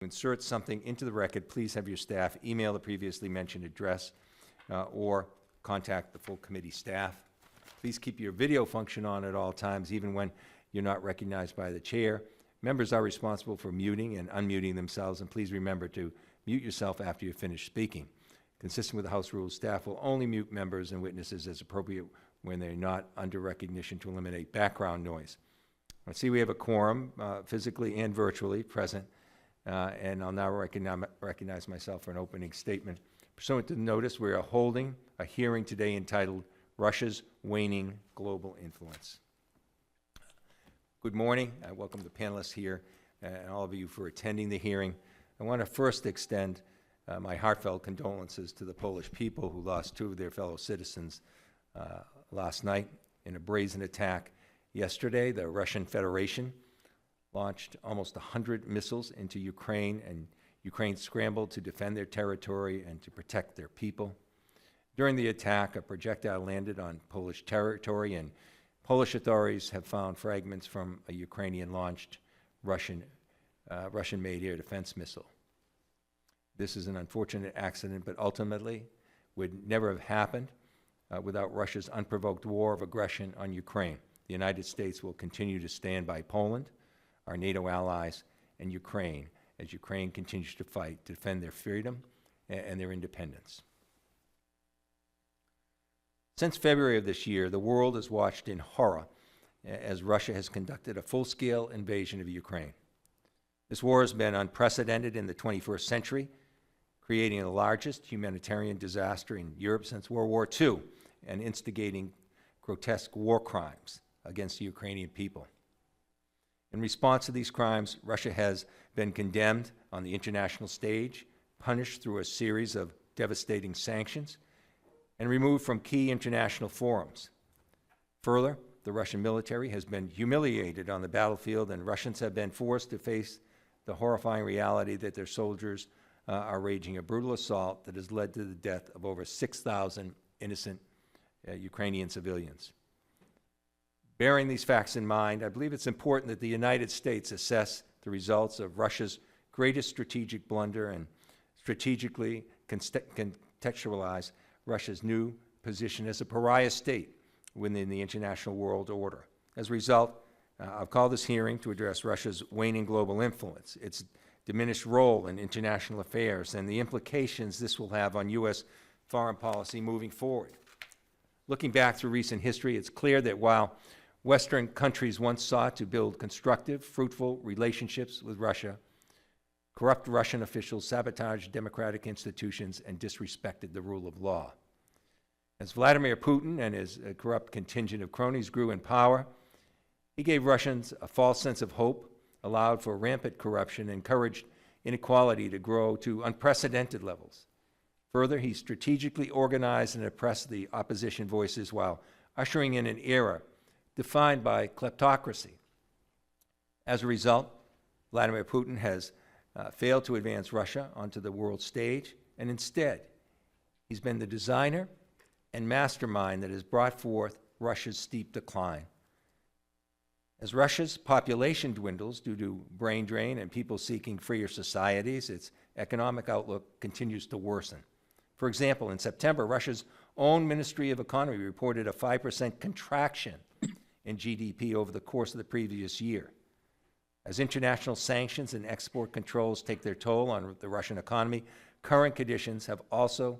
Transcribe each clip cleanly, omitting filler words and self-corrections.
To insert something into the record, please have your staff email the previously mentioned address or contact the full committee staff. Please keep your video function on at all times, even when you're not recognized by the chair. Members are responsible for muting and unmuting themselves, and please remember to mute yourself after you've finished speaking. Consistent with the House rules, staff will only mute members and witnesses as appropriate when they're not under recognition to eliminate background noise. I see we have a quorum, physically and virtually, present, and I'll now recognize myself for an opening statement. Pursuant to the notice, we are holding a hearing today entitled Russia's Waning Global Influence. Good morning. I welcome the panelists here and all of you for attending the hearing. I want to first extend my heartfelt condolences to the Polish people who lost 2 of their fellow citizens last night in a brazen attack. Yesterday, the Russian Federation launched almost 100 missiles into Ukraine, and Ukraine scrambled to defend their territory and to protect their people. During the attack, a projectile landed on Polish territory, and Polish authorities have found fragments from a Ukrainian-launched Russian-made air defense missile. This is an unfortunate accident, but ultimately would never have happened without Russia's unprovoked war of aggression on Ukraine. The United States will continue to stand by Poland, our NATO allies, and Ukraine as Ukraine continues to fight to defend their freedom and their independence. Since February of this year, the world has watched in horror as Russia has conducted a full-scale invasion of Ukraine. This war has been unprecedented in the 21st century, creating the largest humanitarian disaster in Europe since World War II and instigating grotesque war crimes against the Ukrainian people. In response to these crimes, Russia has been condemned on the international stage, punished through a series of devastating sanctions, and removed from key international forums. Further, the Russian military has been humiliated on the battlefield, and Russians have been forced to face the horrifying reality that their soldiers are waging a brutal assault that has led to the death of over 6,000 innocent Ukrainian civilians. Bearing these facts in mind, I believe it's important that the United States assess the results of Russia's greatest strategic blunder and strategically contextualize Russia's new position as a pariah state within the international world order. As a result, I'll call this hearing to address Russia's waning global influence, its diminished role in international affairs, and the implications this will have on U.S. foreign policy moving forward. Looking back through recent history, it's clear that while Western countries once sought to build constructive, fruitful relationships with Russia, corrupt Russian officials sabotaged democratic institutions and disrespected the rule of law. As Vladimir Putin and his corrupt contingent of cronies grew in power, he gave Russians a false sense of hope, allowed for rampant corruption, and encouraged inequality to grow to unprecedented levels. Further, he strategically organized and oppressed the opposition voices while ushering in an era defined by kleptocracy. As a result, Vladimir Putin has failed to advance Russia onto the world stage, and instead, he's been the designer and mastermind that has brought forth Russia's steep decline. As Russia's population dwindles due to brain drain and people seeking freer societies, its economic outlook continues to worsen. For example, in September, Russia's own Ministry of Economy reported a 5% contraction in GDP over the course of the previous year. As international sanctions and export controls take their toll on the Russian economy, current conditions have also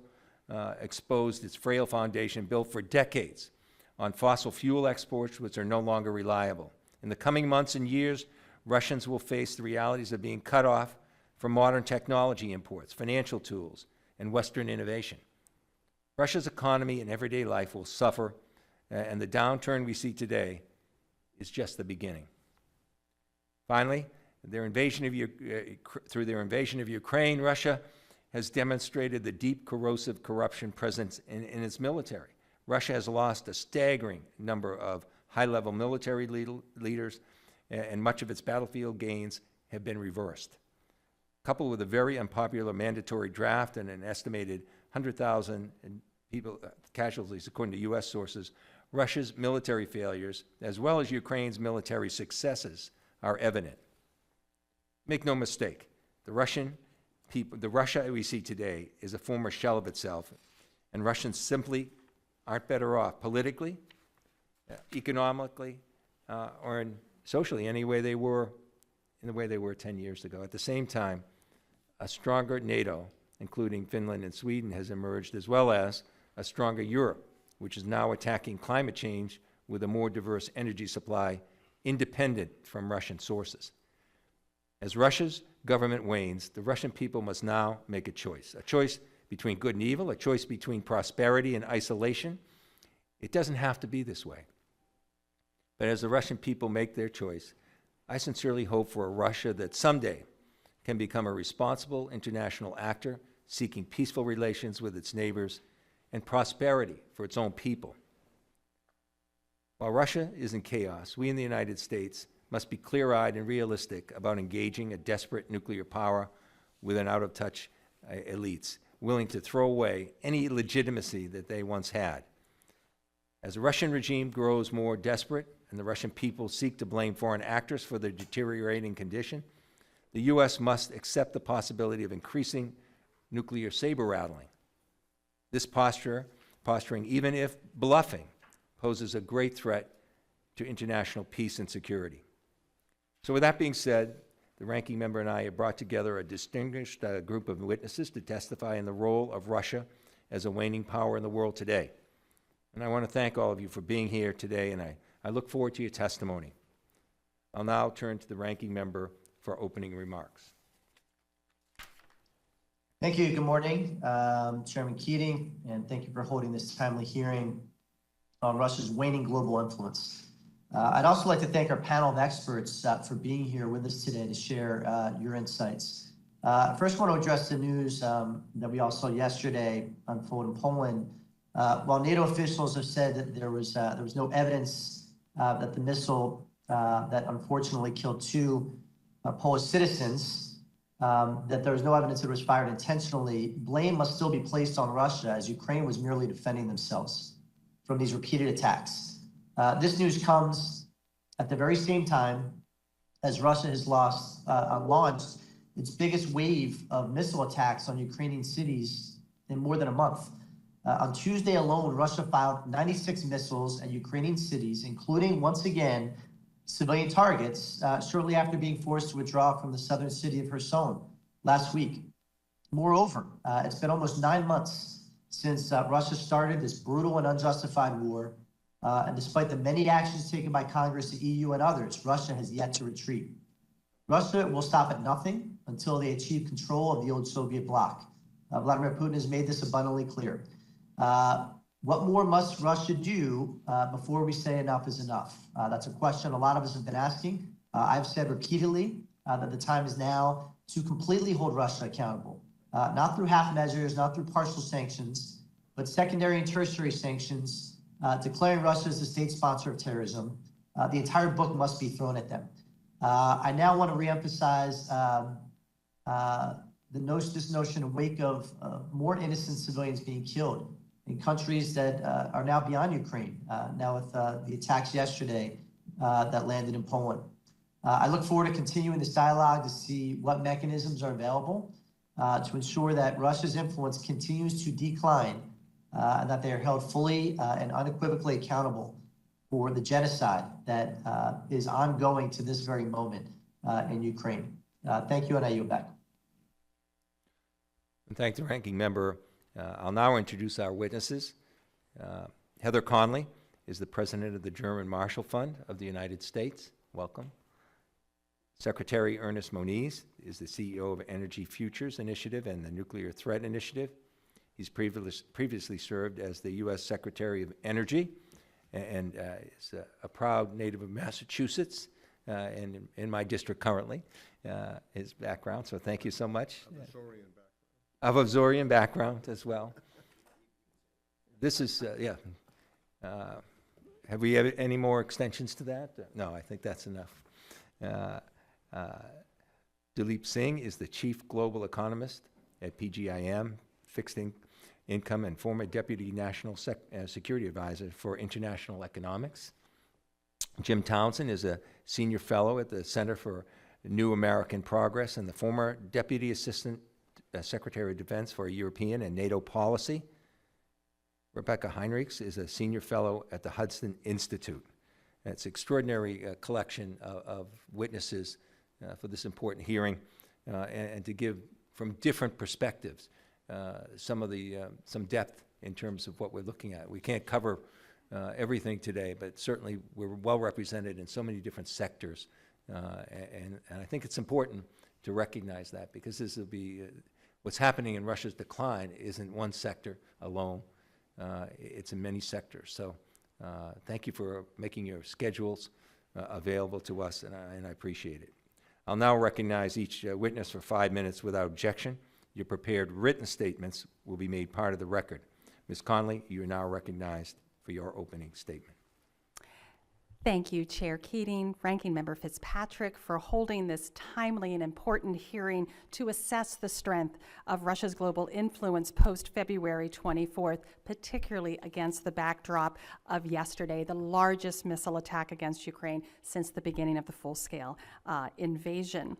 exposed its frail foundation built for decades on fossil fuel exports, which are no longer reliable. In the coming months and years, Russians will face the realities of being cut off from modern technology imports, financial tools, and Western innovation. Russia's economy and everyday life will suffer, and the downturn we see today is just the beginning. Finally, through their invasion of Ukraine, Russia has demonstrated the deep corrosive corruption present in its military. Russia has lost a staggering number of high-level military leaders, and much of its battlefield gains have been reversed. Coupled with a very unpopular mandatory draft and an estimated 100,000 casualties, according to U.S. sources, Russia's military failures, as well as Ukraine's military successes, are evident. Make no mistake, The Russian people, the Russia we see today is a former shell of itself, and Russians simply aren't better off politically, economically, or socially any way they were in the way they were 10 years ago. At the same time, a stronger NATO, including Finland and Sweden, has emerged, as well as a stronger Europe, which is now attacking climate change with a more diverse energy supply independent from Russian sources. As Russia's government wanes, the Russian people must now make a choice between good and evil, a choice between prosperity and isolation. It doesn't have to be this way. But as the Russian people make their choice, I sincerely hope for a Russia that someday can become a responsible international actor, seeking peaceful relations with its neighbors and prosperity for its own people. While Russia is in chaos, we in the United States must be clear-eyed and realistic about engaging a desperate nuclear power with an out-of-touch elites, willing to throw away any legitimacy that they once had. As the Russian regime grows more desperate and the Russian people seek to blame foreign actors for their deteriorating condition, the U.S. must accept the possibility of increasing nuclear saber-rattling. This posturing, even if bluffing, poses a great threat to international peace and security. So with that being said, the ranking member and I have brought together a distinguished group of witnesses to testify in the role of Russia as a waning power in the world today. And I want to thank all of you for being here today, and I look forward to your testimony. I'll now turn to the ranking member for opening remarks. Thank you. Good morning, Chairman Keating, and thank you for holding this timely hearing on Russia's waning global influence. I'd also like to thank our panel of experts for being here with us today to share your insights. First, I want to address the news that we all saw yesterday unfold in Poland. While NATO officials have said that there was no evidence that the missile that unfortunately killed two Polish citizens, that there was no evidence that it was fired intentionally, blame must still be placed on Russia, as Ukraine was merely defending themselves from these repeated attacks. This news comes at the very same time as Russia has launched its biggest wave of missile attacks on Ukrainian cities in more than a month. On Tuesday alone, Russia fired 96 missiles at Ukrainian cities, including, once again, civilian targets, shortly after being forced to withdraw from the southern city of Kherson last week. Moreover, it's been almost 9 months since Russia started this brutal and unjustified war, and despite the many actions taken by Congress, the EU, and others, Russia has yet to retreat. Russia will stop at nothing until they achieve control of the old Soviet bloc. Vladimir Putin has made this abundantly clear. What more must Russia do before we say enough is enough? That's a question a lot of us have been asking. I've said repeatedly that the time is now to completely hold Russia accountable, not through half measures, not through partial sanctions, but secondary and tertiary sanctions, declaring Russia as the state sponsor of terrorism. The entire book must be thrown at them. I now want to reemphasize this notion in wake of more innocent civilians being killed in countries that are now beyond Ukraine, now with the attacks yesterday that landed in Poland. I look forward to continuing this dialogue to see what mechanisms are available to ensure that Russia's influence continues to decline and that they are held fully and unequivocally accountable for the genocide that is ongoing to this very moment in Ukraine. Thank you, and I yield back. And thank the ranking member. I'll now introduce our witnesses. Heather Conley is the president of the German Marshall Fund of the United States. Welcome. Secretary Ernest Moniz is the CEO of Energy Futures Initiative and the Nuclear Threat Initiative. He's previously served as the U.S. Secretary of Energy and is a proud native of Massachusetts and in my district currently, his background. So thank you so much. Of Azorian background as well. This is, have we had any more extensions to that? No, I think that's enough. Daleep Singh is the Chief Global Economist at PGIM, Fixed Income, and former Deputy National Security Advisor for International Economics. Jim Townsend is a Senior Fellow at the Center for New American Progress, and the former Deputy Assistant Secretary of Defense for European and NATO Policy. Rebecca Heinrichs is a senior fellow at the Hudson Institute. It's an extraordinary collection of witnesses for this important hearing, and to give from different perspectives some depth in terms of what we're looking at. We can't cover everything today, but certainly we're well represented in so many different sectors, and I think it's important to recognize that, because this will be what's happening in Russia's decline isn't one sector alone. It's in many sectors. So thank you for making your schedules available to us, and I appreciate it. I'll now recognize each witness for 5 minutes without objection. Your prepared written statements will be made part of the record. Ms. Conley, you are now recognized for your opening statement. Thank you, Chair Keating, Ranking Member Fitzpatrick, for holding this timely and important hearing to assess the strength of Russia's global influence post-February 24th, particularly against the backdrop of yesterday, the largest missile attack against Ukraine since the beginning of the full-scale invasion.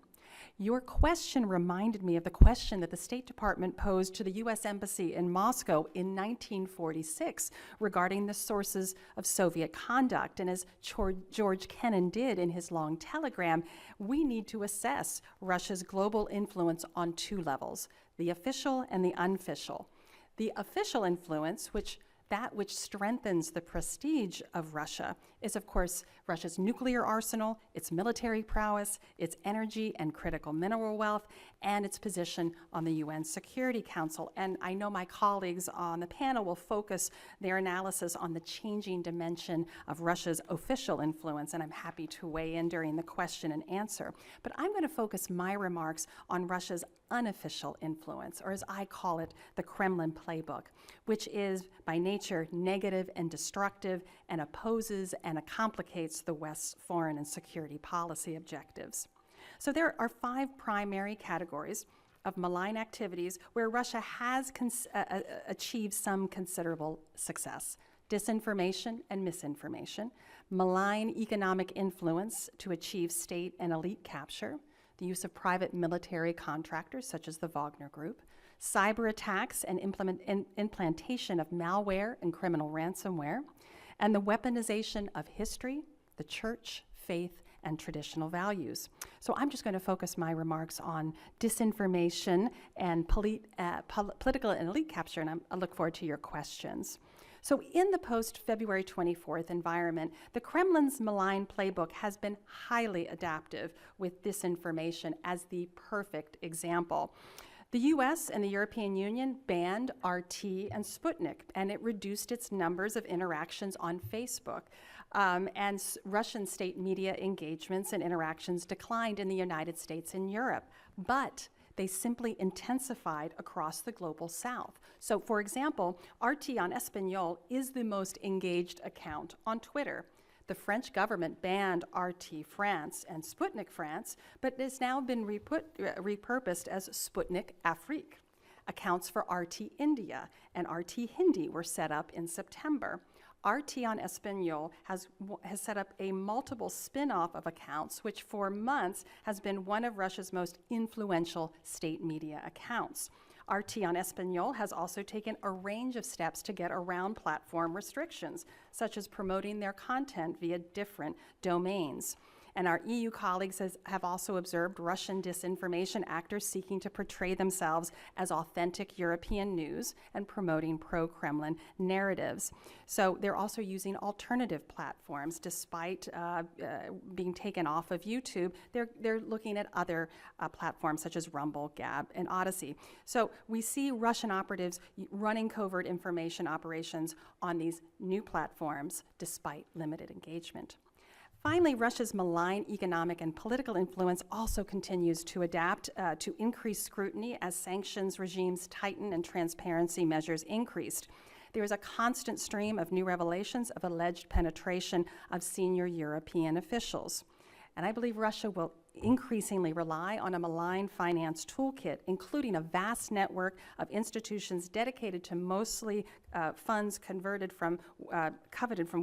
Your question reminded me of the question that the State Department posed to the U.S. Embassy in Moscow in 1946 regarding the sources of Soviet conduct. And as George Kennan did in his long telegram, we need to assess Russia's global influence on two levels, the official and the unofficial. The official influence, which strengthens the prestige of Russia, is, of course, Russia's nuclear arsenal, its military prowess, its energy and critical mineral wealth, and its position on the UN Security Council. And I know my colleagues on the panel will focus their analysis on the changing dimension of Russia's official influence, and I'm happy to weigh in during the question and answer. But I'm going to focus my remarks on Russia's unofficial influence, or as I call it, the Kremlin playbook, which is by nature negative and destructive and opposes and complicates the West's foreign and security policy objectives. So there are 5 primary categories of malign activities where Russia has achieved some considerable success: disinformation and misinformation, malign economic influence to achieve state and elite capture, the use of private military contractors such as the Wagner Group, cyber attacks and implantation of malware and criminal ransomware, and the weaponization of history, the church, faith, and traditional values. So I'm just going to focus my remarks on disinformation and political and elite capture, and I look forward to your questions. So in the post-February 24th environment, the Kremlin's malign playbook has been highly adaptive, with disinformation as the perfect example. The US and the European Union banned RT and Sputnik, and it reduced its numbers of interactions on Facebook. And Russian state media engagements and interactions declined in the United States and Europe, but they simply intensified across the global south. So, for example, RT on Espanol is the most engaged account on Twitter. The French government banned RT France and Sputnik France, but it has now been repurposed as Sputnik Afrique. Accounts for RT India and RT Hindi were set up in September. RT on Espanol has set up a multiple spin-off of accounts, which for months has been one of Russia's most influential state media accounts. RT on Espanol has also taken a range of steps to get around platform restrictions, such as promoting their content via different domains. And our EU colleagues have also observed Russian disinformation actors seeking to portray themselves as authentic European news and promoting pro-Kremlin narratives. So they're also using alternative platforms. Despite being taken off of YouTube, they're looking at other platforms such as Rumble, Gab, and Odyssey. So we see Russian operatives running covert information operations on these new platforms despite limited engagement. Finally, Russia's malign economic and political influence also continues to adapt to increased scrutiny as sanctions regimes tighten and transparency measures increased. There is a constant stream of new revelations of alleged penetration of senior European officials. And I believe Russia will increasingly rely on a malign finance toolkit, including a vast network of institutions dedicated to mostly funds coveted from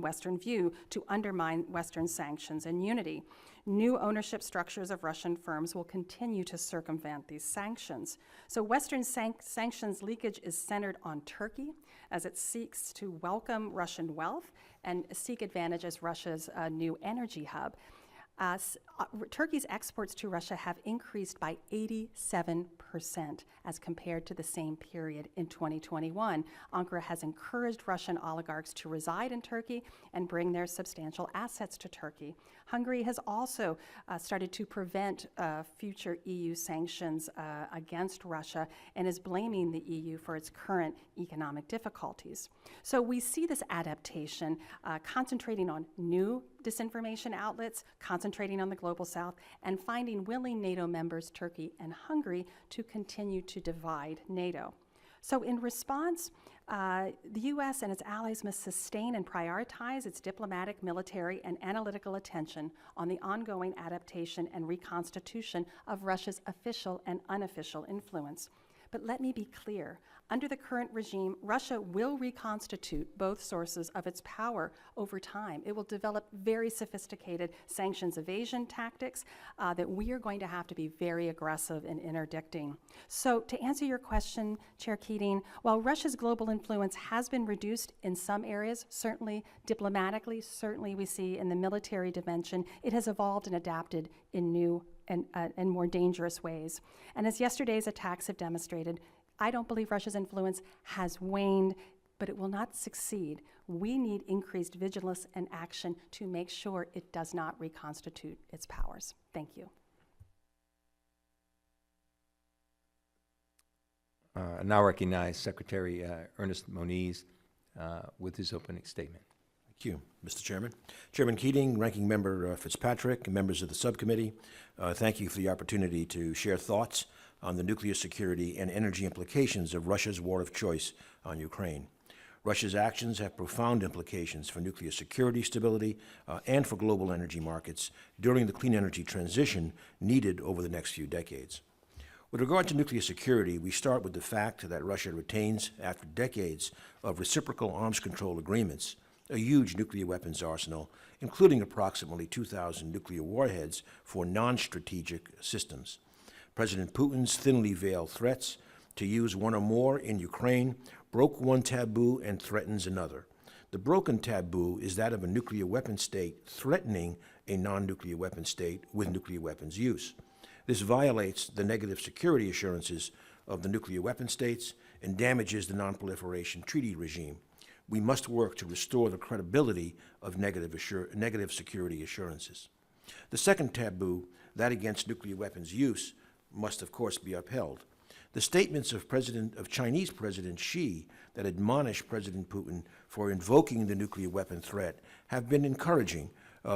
Western view to undermine Western sanctions and unity. new ownership structures of Russian firms will continue to circumvent these sanctions. So Western sanctions leakage is centered on Turkey as it seeks to welcome Russian wealth and seek advantage as Russia's new energy hub. Turkey's exports to Russia have increased by 87% as compared to the same period in 2021. Ankara has encouraged Russian oligarchs to reside in Turkey and bring their substantial assets to Turkey. Hungary has also started to prevent future EU sanctions against Russia and is blaming the EU for its current economic difficulties. So we see this adaptation concentrating on new disinformation outlets, concentrating on the global south, and finding willing NATO members, Turkey and Hungary, to continue to divide NATO. So in response, the U.S. and its allies must sustain and prioritize its diplomatic, military, and analytical attention on the ongoing adaptation and reconstitution of Russia's official and unofficial influence. But let me be clear, under the current regime, Russia will reconstitute both sources of its power over time. It will develop very sophisticated sanctions evasion tactics that we are going to have to be very aggressive in interdicting. So to answer your question, Chair Keating, while Russia's global influence has been reduced in some areas, certainly diplomatically, certainly we see in the military dimension, it has evolved and adapted in new and more dangerous ways. And as yesterday's attacks have demonstrated, I don't believe Russia's influence has waned, but it will not succeed. We need increased vigilance and action to make sure it does not reconstitute its powers. Thank you. I now recognize Secretary Ernest Moniz with his opening statement. Thank you, Mr. Chairman. Chairman Keating, Ranking Member Fitzpatrick, and members of the subcommittee, thank you for the opportunity to share thoughts on the nuclear security and energy implications of Russia's war of choice on Ukraine. Russia's actions have profound implications for nuclear security, stability, and for global energy markets during the clean energy transition needed over the next few decades. With regard to nuclear security, we start with the fact that Russia retains, after decades of reciprocal arms control agreements, a huge nuclear weapons arsenal, including approximately 2,000 nuclear warheads for non-strategic systems. President Putin's thinly veiled threats to use one or more in Ukraine broke one taboo and threatens another. The broken taboo is that of a nuclear weapon state threatening a non-nuclear weapon state with nuclear weapons use. This violates the negative security assurances of the nuclear weapon states and damages the non-proliferation treaty regime. We must work to restore the credibility of negative security assurances. The second taboo, that against nuclear weapons use, must of course be upheld. The statements of Chinese President Xi that admonish President Putin for invoking the nuclear weapon threat have been encouraging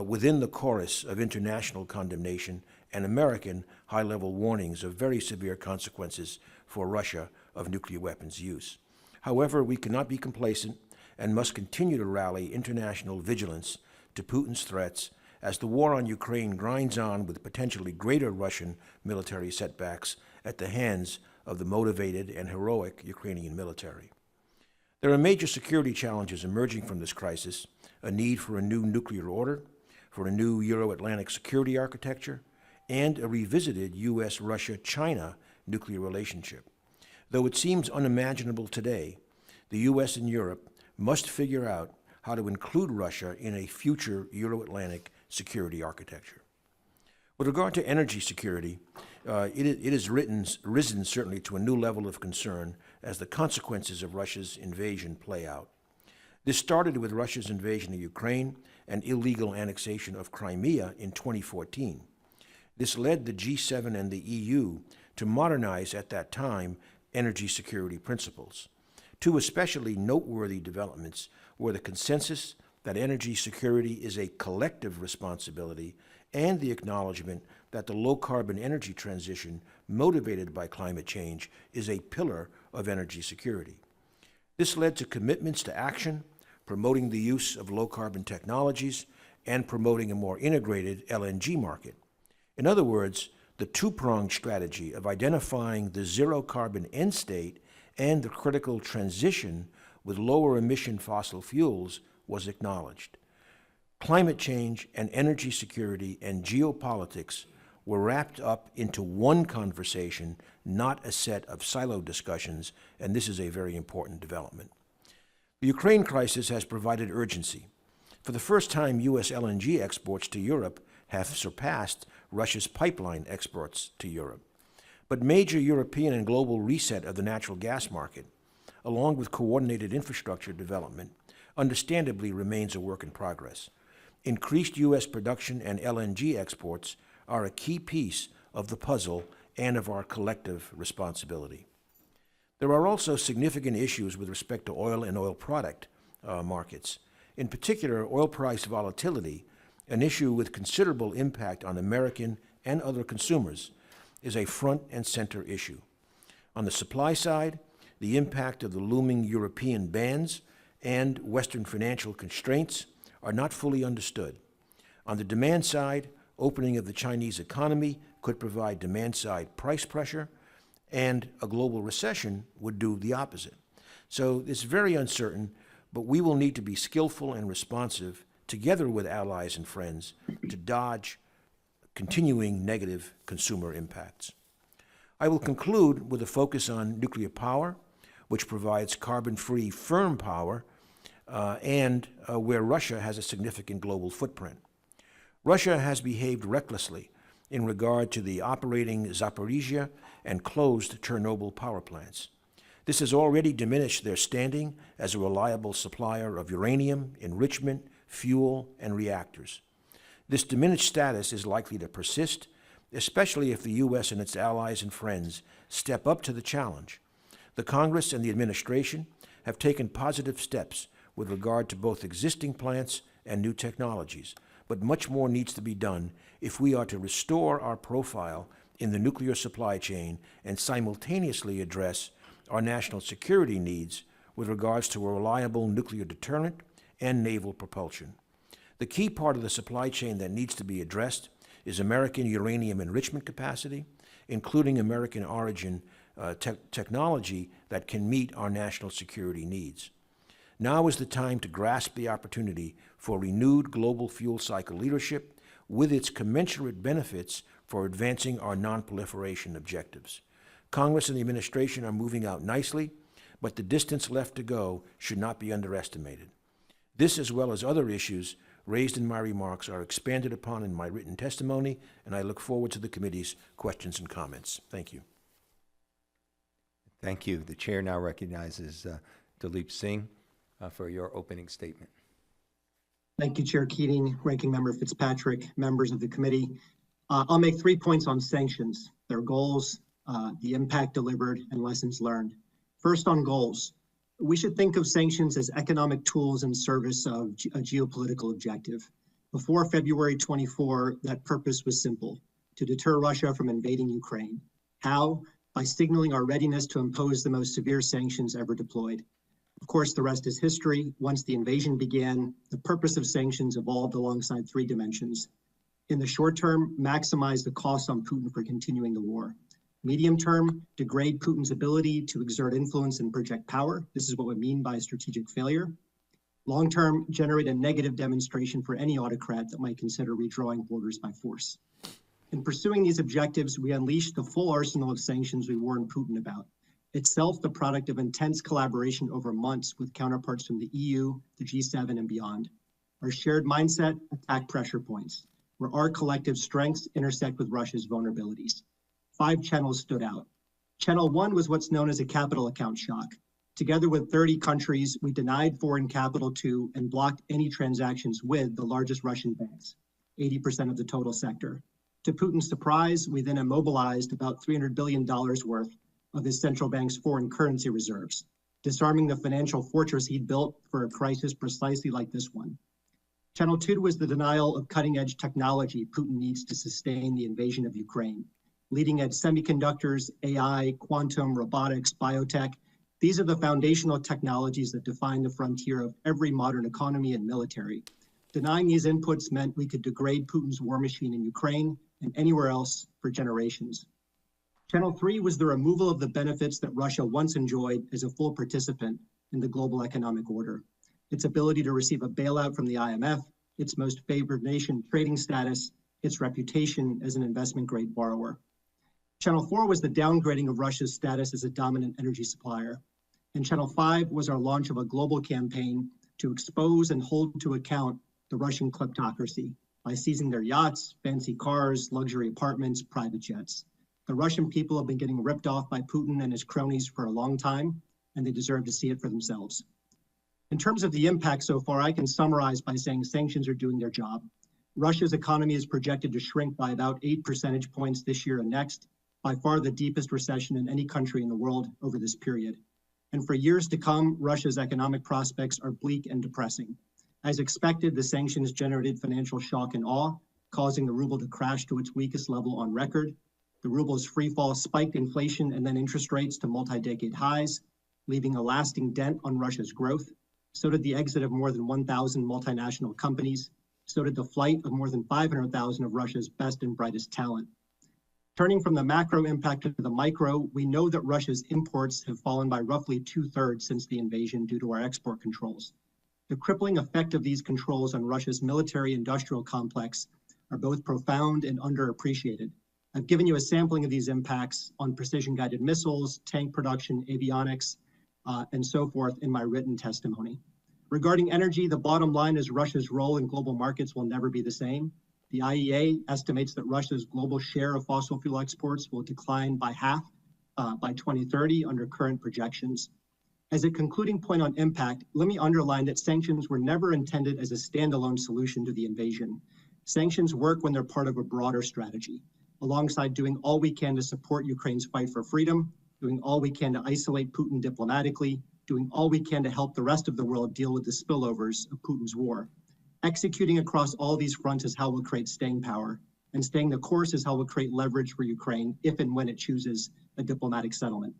within the chorus of international condemnation and American high-level warnings of very severe consequences for Russia of nuclear weapons use. However, we cannot be complacent and must continue to rally international vigilance to Putin's threats as the war on Ukraine grinds on with potentially greater Russian military setbacks at the hands of the motivated and heroic Ukrainian military. There are major security challenges emerging from this crisis: a need for a new nuclear order, for a new Euro-Atlantic security architecture, and a revisited U.S.-Russia-China nuclear relationship. Though it seems unimaginable today, the U.S. and Europe must figure out how to include Russia in a future Euro-Atlantic security architecture. With regard to energy security, it has risen certainly to a new level of concern as the consequences of Russia's invasion play out. This started with Russia's invasion of Ukraine and illegal annexation of Crimea in 2014. This led the G7 and the EU to modernize, at that time, energy security principles. Two especially noteworthy developments were the consensus that energy security is a collective responsibility and the acknowledgement that the low-carbon energy transition motivated by climate change is a pillar of energy security. This led to commitments to action, promoting the use of low-carbon technologies, and promoting a more integrated LNG market. In other words, the two-pronged strategy of identifying the zero-carbon end state and the critical transition with lower-emission fossil fuels was acknowledged. Climate change and energy security and geopolitics were wrapped up into one conversation, not a set of siloed discussions, and this is a very important development. The Ukraine crisis has provided urgency. For the first time, U.S. LNG exports to Europe have surpassed Russia's pipeline exports to Europe. But major European and global reset of the natural gas market, along with coordinated infrastructure development, understandably remains a work in progress. Increased U.S. production and LNG exports are a key piece of the puzzle and of our collective responsibility. There are also significant issues with respect to oil and oil product markets. In particular, oil price volatility, an issue with considerable impact on American and other consumers, is a front and center issue. On the supply side, the impact of the looming European bans and Western financial constraints are not fully understood. On the demand side, opening of the Chinese economy could provide demand-side price pressure, and a global recession would do the opposite. So it's very uncertain, but we will need to be skillful and responsive, together with allies and friends, to dodge continuing negative consumer impacts. I will conclude with a focus on nuclear power, which provides carbon-free firm power, and where Russia has a significant global footprint. Russia has behaved recklessly in regard to the operating Zaporizhia and closed Chernobyl power plants. This has already diminished their standing as a reliable supplier of uranium, enrichment, fuel, and reactors. This diminished status is likely to persist, especially if the U.S. and its allies and friends step up to the challenge. The Congress and the administration have taken positive steps with regard to both existing plants and new technologies, but much more needs to be done if we are to restore our profile in the nuclear supply chain and simultaneously address our national security needs with regards to a reliable nuclear deterrent and naval propulsion. The key part of the supply chain that needs to be addressed is American uranium enrichment capacity, including American origin technology that can meet our national security needs. Now is the time to grasp the opportunity for renewed global fuel cycle leadership with its commensurate benefits for advancing our non-proliferation objectives. Congress and the administration are moving out nicely, but the distance left to go should not be underestimated. This, as well as other issues raised in my remarks, are expanded upon in my written testimony, and I look forward to the committee's questions and comments. Thank you. Thank you. The chair now recognizes Daleep Singh for your opening statement. Thank you, Chair Keating, Ranking Member Fitzpatrick, members of the committee. I'll make 3 points on sanctions, their goals, the impact delivered, and lessons learned. First, on goals. We should think of sanctions as economic tools in service of a geopolitical objective. Before February 24, that purpose was simple: to deter Russia from invading Ukraine. How? By signaling our readiness to impose the most severe sanctions ever deployed. Of course, the rest is history. Once the invasion began, the purpose of sanctions evolved alongside 3 dimensions. In the short term, maximize the cost on Putin for continuing the war. Medium term, degrade Putin's ability to exert influence and project power. This is what we mean by strategic failure. Long term, generate a negative demonstration for any autocrat that might consider redrawing borders by force. In pursuing these objectives, we unleashed the full arsenal of sanctions we warned Putin about, itself the product of intense collaboration over months with counterparts from the EU, the G7, and beyond. Our shared mindset: attack pressure points, where our collective strengths intersect with Russia's vulnerabilities. 5 channels stood out. Channel 1 was what's known as a capital account shock. Together with 30 countries, we denied foreign capital to and blocked any transactions with the largest Russian banks, 80% of the total sector. To Putin's surprise, we then immobilized about $300 billion worth of his central bank's foreign currency reserves, disarming the financial fortress he'd built for a crisis precisely like this one. Channel 2 was the denial of cutting-edge technology Putin needs to sustain the invasion of Ukraine. Leading-edge semiconductors, AI, quantum, robotics, biotech, these are the foundational technologies that define the frontier of every modern economy and military. Denying these inputs meant we could degrade Putin's war machine in Ukraine and anywhere else for generations. Channel 3 was the removal of the benefits that Russia once enjoyed as a full participant in the global economic order. Its ability to receive a bailout from the IMF, its most favored nation trading status, its reputation as an investment-grade borrower. Channel 4 was the downgrading of Russia's status as a dominant energy supplier. And Channel 5 was our launch of a global campaign to expose and hold to account the Russian kleptocracy by seizing their yachts, fancy cars, luxury apartments, private jets. The Russian people have been getting ripped off by Putin and his cronies for a long time, and they deserve to see it for themselves. In terms of the impact so far, I can summarize by saying sanctions are doing their job. Russia's economy is projected to shrink by about 8 percentage points this year and next, by far the deepest recession in any country in the world over this period. And for years to come, Russia's economic prospects are bleak and depressing. As expected, the sanctions generated financial shock and awe, causing the ruble to crash to its weakest level on record. The ruble's free fall spiked inflation and then interest rates to multi-decade highs, leaving a lasting dent on Russia's growth. So did the exit of more than 1,000 multinational companies. So did the flight of more than 500,000 of Russia's best and brightest talent. Turning from the macro impact to the micro, we know that Russia's imports have fallen by roughly 2/3 since the invasion due to our export controls. The crippling effect of these controls on Russia's military-industrial complex are both profound and underappreciated. I've given you a sampling of these impacts on precision-guided missiles, tank production, avionics, and so forth in my written testimony. Regarding energy, the bottom line is Russia's role in global markets will never be the same. The IEA estimates that Russia's global share of fossil fuel exports will decline by half by 2030 under current projections. As a concluding point on impact, let me underline that sanctions were never intended as a standalone solution to the invasion. Sanctions work when they're part of a broader strategy, alongside doing all we can to support Ukraine's fight for freedom, doing all we can to isolate Putin diplomatically, doing all we can to help the rest of the world deal with the spillovers of Putin's war. Executing across all these fronts is how we'll create staying power, and staying the course is how we'll create leverage for Ukraine if and when it chooses a diplomatic settlement.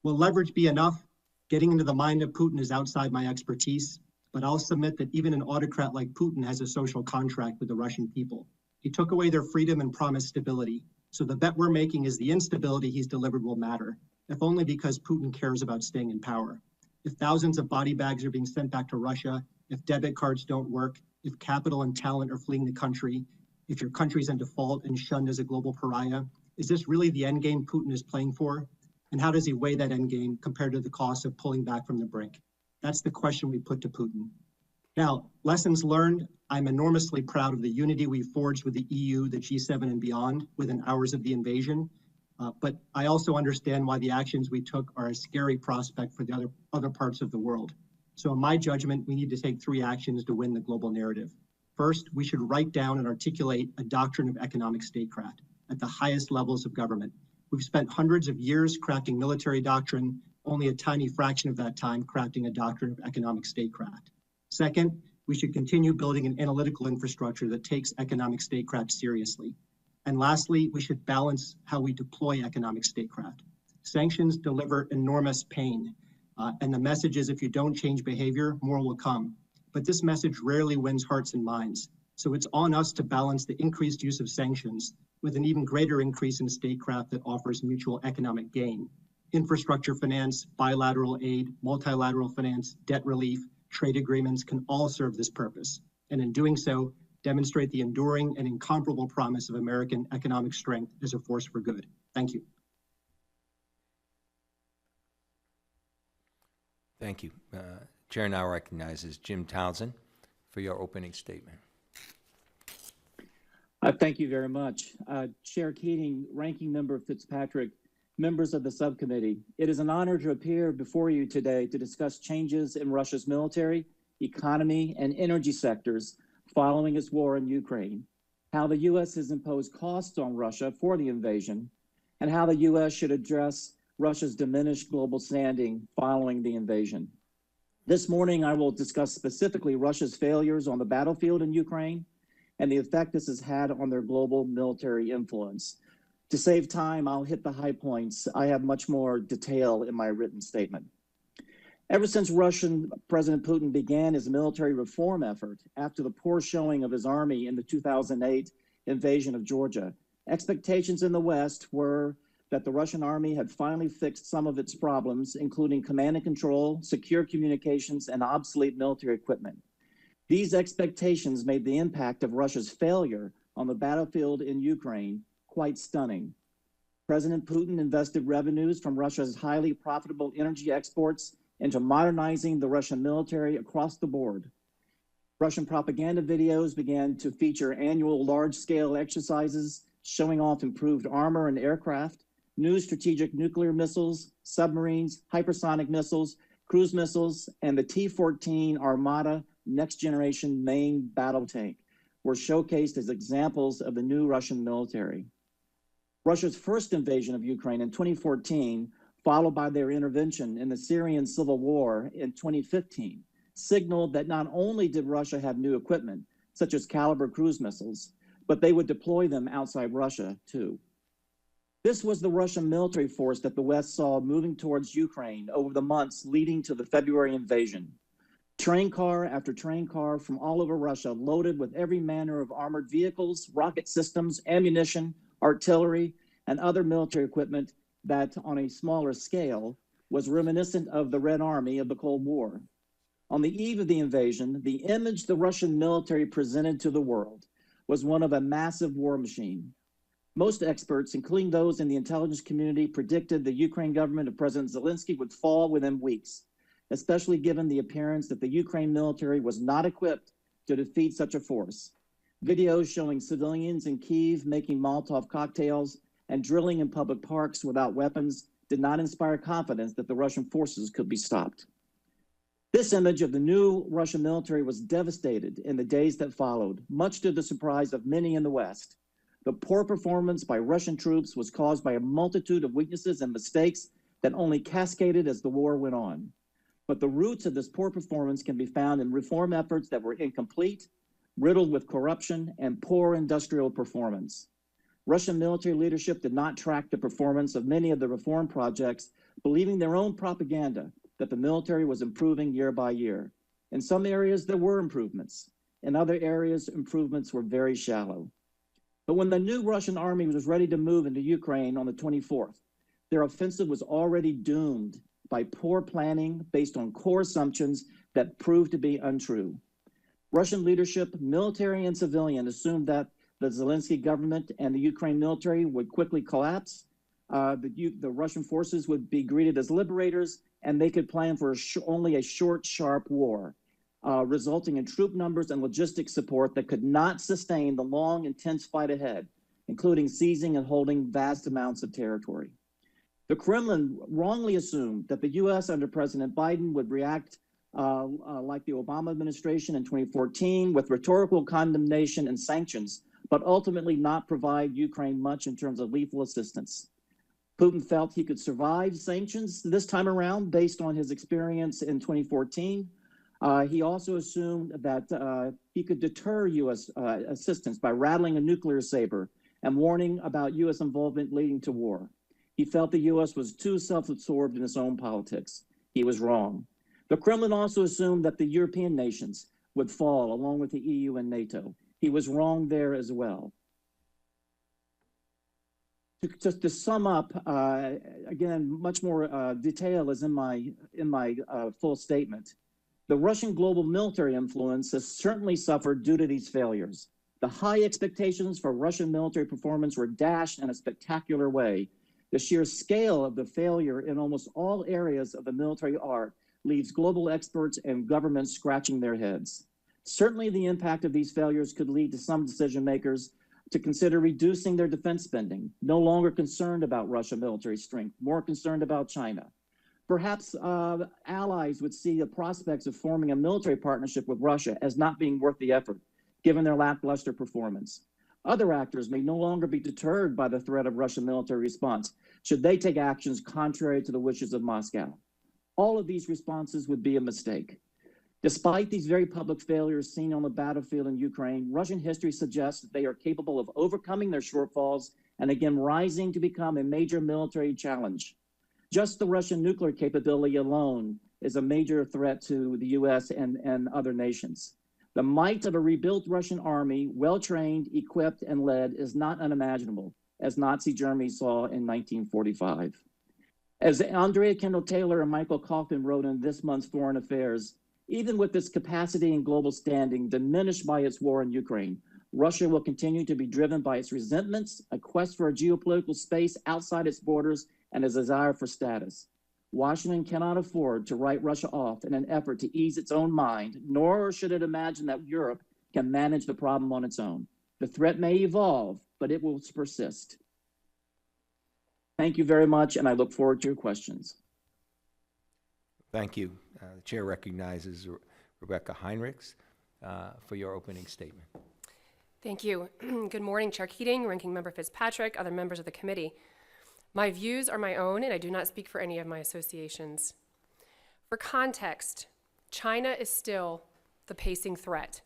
Will leverage be enough? Getting into the mind of Putin is outside my expertise, but I'll submit that even an autocrat like Putin has a social contract with the Russian people. He took away their freedom and promised stability. So the bet we're making is the instability he's delivered will matter, if only because Putin cares about staying in power. If thousands of body bags are being sent back to Russia, if debit cards don't work, if capital and talent are fleeing the country, if your country's in default and shunned as a global pariah, is this really the endgame Putin is playing for? And how does he weigh that endgame compared to the cost of pulling back from the brink? That's the question we put to Putin. Now, lessons learned, I'm enormously proud of the unity we forged with the EU, the G7 and beyond within hours of the invasion. But I also understand why the actions we took are a scary prospect for the other parts of the world. So in my judgment, we need to take 3 actions to win the global narrative. First, we should write down and articulate a doctrine of economic statecraft at the highest levels of government. We've spent hundreds of years crafting military doctrine, only a tiny fraction of that time crafting a doctrine of economic statecraft. Second, we should continue building an analytical infrastructure that takes economic statecraft seriously. And lastly, we should balance how we deploy economic statecraft. Sanctions deliver enormous pain. And the message is if you don't change behavior, more will come. But this message rarely wins hearts and minds. So it's on us to balance the increased use of sanctions with an even greater increase in statecraft that offers mutual economic gain. Infrastructure finance, bilateral aid, multilateral finance, debt relief, trade agreements can all serve this purpose. And in doing so, demonstrate the enduring and incomparable promise of American economic strength as a force for good. Thank you. Thank you. Chair now recognizes Jim Townsend for your opening statement. Thank you very much. Chair Keating, Ranking Member Fitzpatrick, members of the subcommittee, it is an honor to appear before you today to discuss changes in Russia's military, economy, and energy sectors following its war in Ukraine, how the U.S. has imposed costs on Russia for the invasion, and how the U.S. should address Russia's diminished global standing following the invasion. This morning, I will discuss specifically Russia's failures on the battlefield in Ukraine and the effect this has had on their global military influence. To save time, I'll hit the high points. I have much more detail in my written statement. Ever since Russian President Putin began his military reform effort after the poor showing of his army in the 2008 invasion of Georgia, expectations in the West were that the Russian army had finally fixed some of its problems, including command and control, secure communications, and obsolete military equipment. These expectations made the impact of Russia's failure on the battlefield in Ukraine quite stunning. President Putin invested revenues from Russia's highly profitable energy exports into modernizing the Russian military across the board. Russian propaganda videos began to feature annual large-scale exercises showing off improved armor and aircraft, new strategic nuclear missiles, submarines, hypersonic missiles, cruise missiles, and the T-14 Armata next-generation main battle tank were showcased as examples of the new Russian military. Russia's first invasion of Ukraine in 2014, followed by their intervention in the Syrian civil war in 2015, signaled that not only did Russia have new equipment, such as Caliber cruise missiles, but they would deploy them outside Russia too. This was the Russian military force that the West saw moving towards Ukraine over the months leading to the February invasion. Train car after train car from all over Russia, loaded with every manner of armored vehicles, rocket systems, ammunition, artillery, and other military equipment that, on a smaller scale, was reminiscent of the Red Army of the Cold War. On the eve of the invasion, the image the Russian military presented to the world was one of a massive war machine. Most experts, including those in the intelligence community, predicted the Ukraine government of President Zelensky would fall within weeks, especially given the appearance that the Ukraine military was not equipped to defeat such a force. Videos showing civilians in Kyiv making Molotov cocktails and drilling in public parks without weapons did not inspire confidence that the Russian forces could be stopped. This image of the new Russian military was devastated in the days that followed, much to the surprise of many in the West. The poor performance by Russian troops was caused by a multitude of weaknesses and mistakes that only cascaded as the war went on. But the roots of this poor performance can be found in reform efforts that were incomplete, riddled with corruption, and poor industrial performance. Russian military leadership did not track the performance of many of the reform projects, believing their own propaganda that the military was improving year by year. In some areas, there were improvements. In other areas, improvements were very shallow. But when the new Russian army was ready to move into Ukraine on the 24th, their offensive was already doomed by poor planning based on core assumptions that proved to be untrue. Russian leadership, military and civilian, assumed that the Zelensky government and the Ukraine military would quickly collapse. The Russian forces would be greeted as liberators, and they could plan for only a short, sharp war, resulting in troop numbers and logistics support that could not sustain the long, intense fight ahead, including seizing and holding vast amounts of territory. The Kremlin wrongly assumed that the U.S. under President Biden would react like the Obama administration in 2014 with rhetorical condemnation and sanctions, but ultimately not provide Ukraine much in terms of lethal assistance. Putin felt he could survive sanctions this time around based on his experience in 2014. He also assumed that he could deter U.S. Assistance by rattling a nuclear saber and warning about U.S. involvement leading to war. He felt the U.S. was too self-absorbed in its own politics. He was wrong. The Kremlin also assumed that the European nations would fall along with the EU and NATO. He was wrong there as well. Just to sum up, again, much more detail is in my full statement. The Russian global military influence has certainly suffered due to these failures. The high expectations for Russian military performance were dashed in a spectacular way. The sheer scale of the failure in almost all areas of the military art leaves global experts and governments scratching their heads. Certainly the impact of these failures could lead to some decision makers to consider reducing their defense spending, no longer concerned about Russian military strength, more concerned about China. Perhaps allies would see the prospects of forming a military partnership with Russia as not being worth the effort, given their lackluster performance. Other actors may no longer be deterred by the threat of Russian military response, should they take actions contrary to the wishes of Moscow. All of these responses would be a mistake. Despite these very public failures seen on the battlefield in Ukraine, Russian history suggests that they are capable of overcoming their shortfalls and again rising to become a major military challenge. Just the Russian nuclear capability alone is a major threat to the US and other nations. The might of a rebuilt Russian army, well-trained, equipped, and led is not unimaginable, as Nazi Germany saw in 1945. As Andrea Kendall Taylor and Michael Kaufman wrote in this month's Foreign Affairs, Even with its capacity and global standing diminished by its war in Ukraine, Russia will continue to be driven by its resentments, a quest for a geopolitical space outside its borders, and a desire for status. Washington cannot afford to write Russia off in an effort to ease its own mind, nor should it imagine that Europe can manage the problem on its own. The threat may evolve, but it will persist. Thank you very much, and I look forward to your questions. Thank you. The chair recognizes Rebecca Heinrichs for your opening statement. Thank you. Good morning, Chair Keating, Ranking Member Fitzpatrick, other members of the committee. My views are my own, and I do not speak for any of my associations. For context, China is still the pacing threat.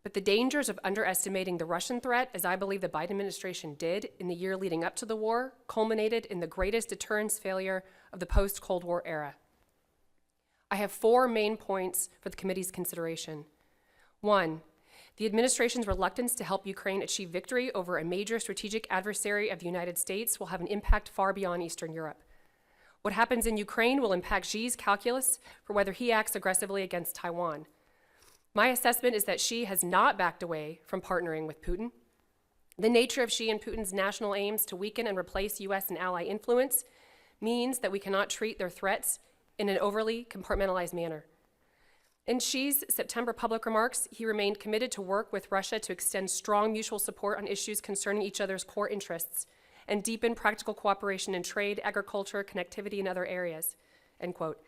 But the dangers of underestimating the Russian threat, as I believe the Biden administration did in the year leading up to the war, culminated in the greatest deterrence failure of the post-Cold War era. I have 4 main points for the committee's consideration. 1, the administration's reluctance to help Ukraine achieve victory over a major strategic adversary of the United States will have an impact far beyond Eastern Europe. What happens in Ukraine will impact Xi's calculus for whether he acts aggressively against Taiwan. My assessment is that Xi has not backed away from partnering with Putin. The nature of Xi and Putin's national aims to weaken and replace U.S. and ally influence means that we cannot treat their threats in an overly compartmentalized manner. In Xi's September public remarks, he remained committed to work with Russia to extend strong mutual support on issues concerning each other's core interests and deepen practical cooperation in trade, agriculture, connectivity, and other areas, end quote.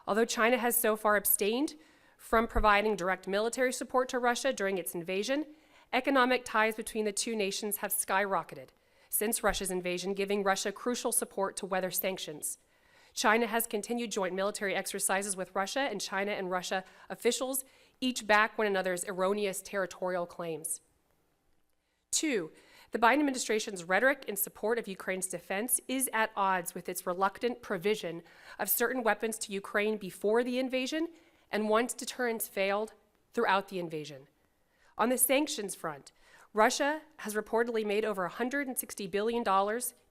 Although China has so far abstained from providing direct military support to Russia during its invasion, economic ties between the two nations have skyrocketed since Russia's invasion, giving Russia crucial support to weather sanctions. China has continued joint military exercises with Russia, and China and Russia officials each back one another's erroneous territorial claims. 2, the Biden administration's rhetoric in support of Ukraine's defense is at odds with its reluctant provision of certain weapons to Ukraine before the invasion and once deterrence failed, throughout the invasion. On the sanctions front, Russia has reportedly made over $160 billion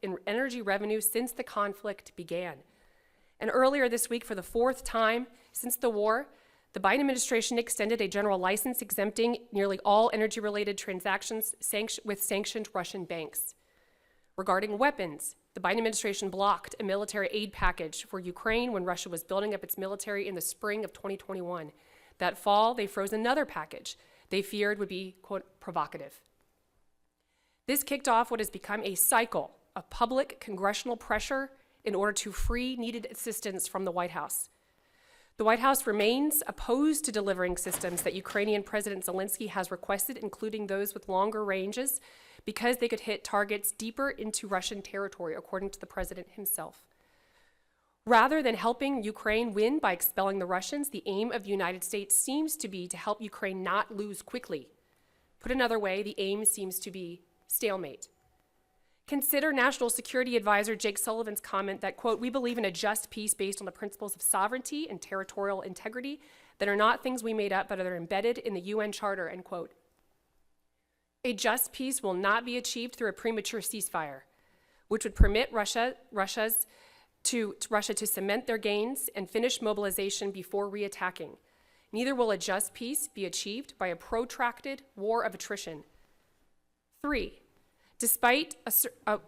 in energy revenue since the conflict began. And earlier this week, for the 4th time since the war, the Biden administration extended a general license exempting nearly all energy-related transactions with sanctioned Russian banks. Regarding weapons, the Biden administration blocked a military aid package for Ukraine when Russia was building up its military in the spring of 2021. That fall, they froze another package they feared would be, quote, provocative. This kicked off what has become a cycle of public congressional pressure in order to free needed assistance from the White House. The White House remains opposed to delivering systems that Ukrainian President Zelensky has requested, including those with longer ranges, because they could hit targets deeper into Russian territory, according to the president himself. Rather than helping Ukraine win by expelling the Russians, the aim of the United States seems to be to help Ukraine not lose quickly. Put another way, the aim seems to be stalemate. Consider National Security Advisor Jake Sullivan's comment that, quote, we believe in a just peace based on the principles of sovereignty and territorial integrity that are not things we made up but are embedded in the UN Charter, end quote. A just peace will not be achieved through a premature ceasefire, which would permit Russia to cement their gains and finish mobilization before reattacking. Neither will a just peace be achieved by a protracted war of attrition. 3, despite,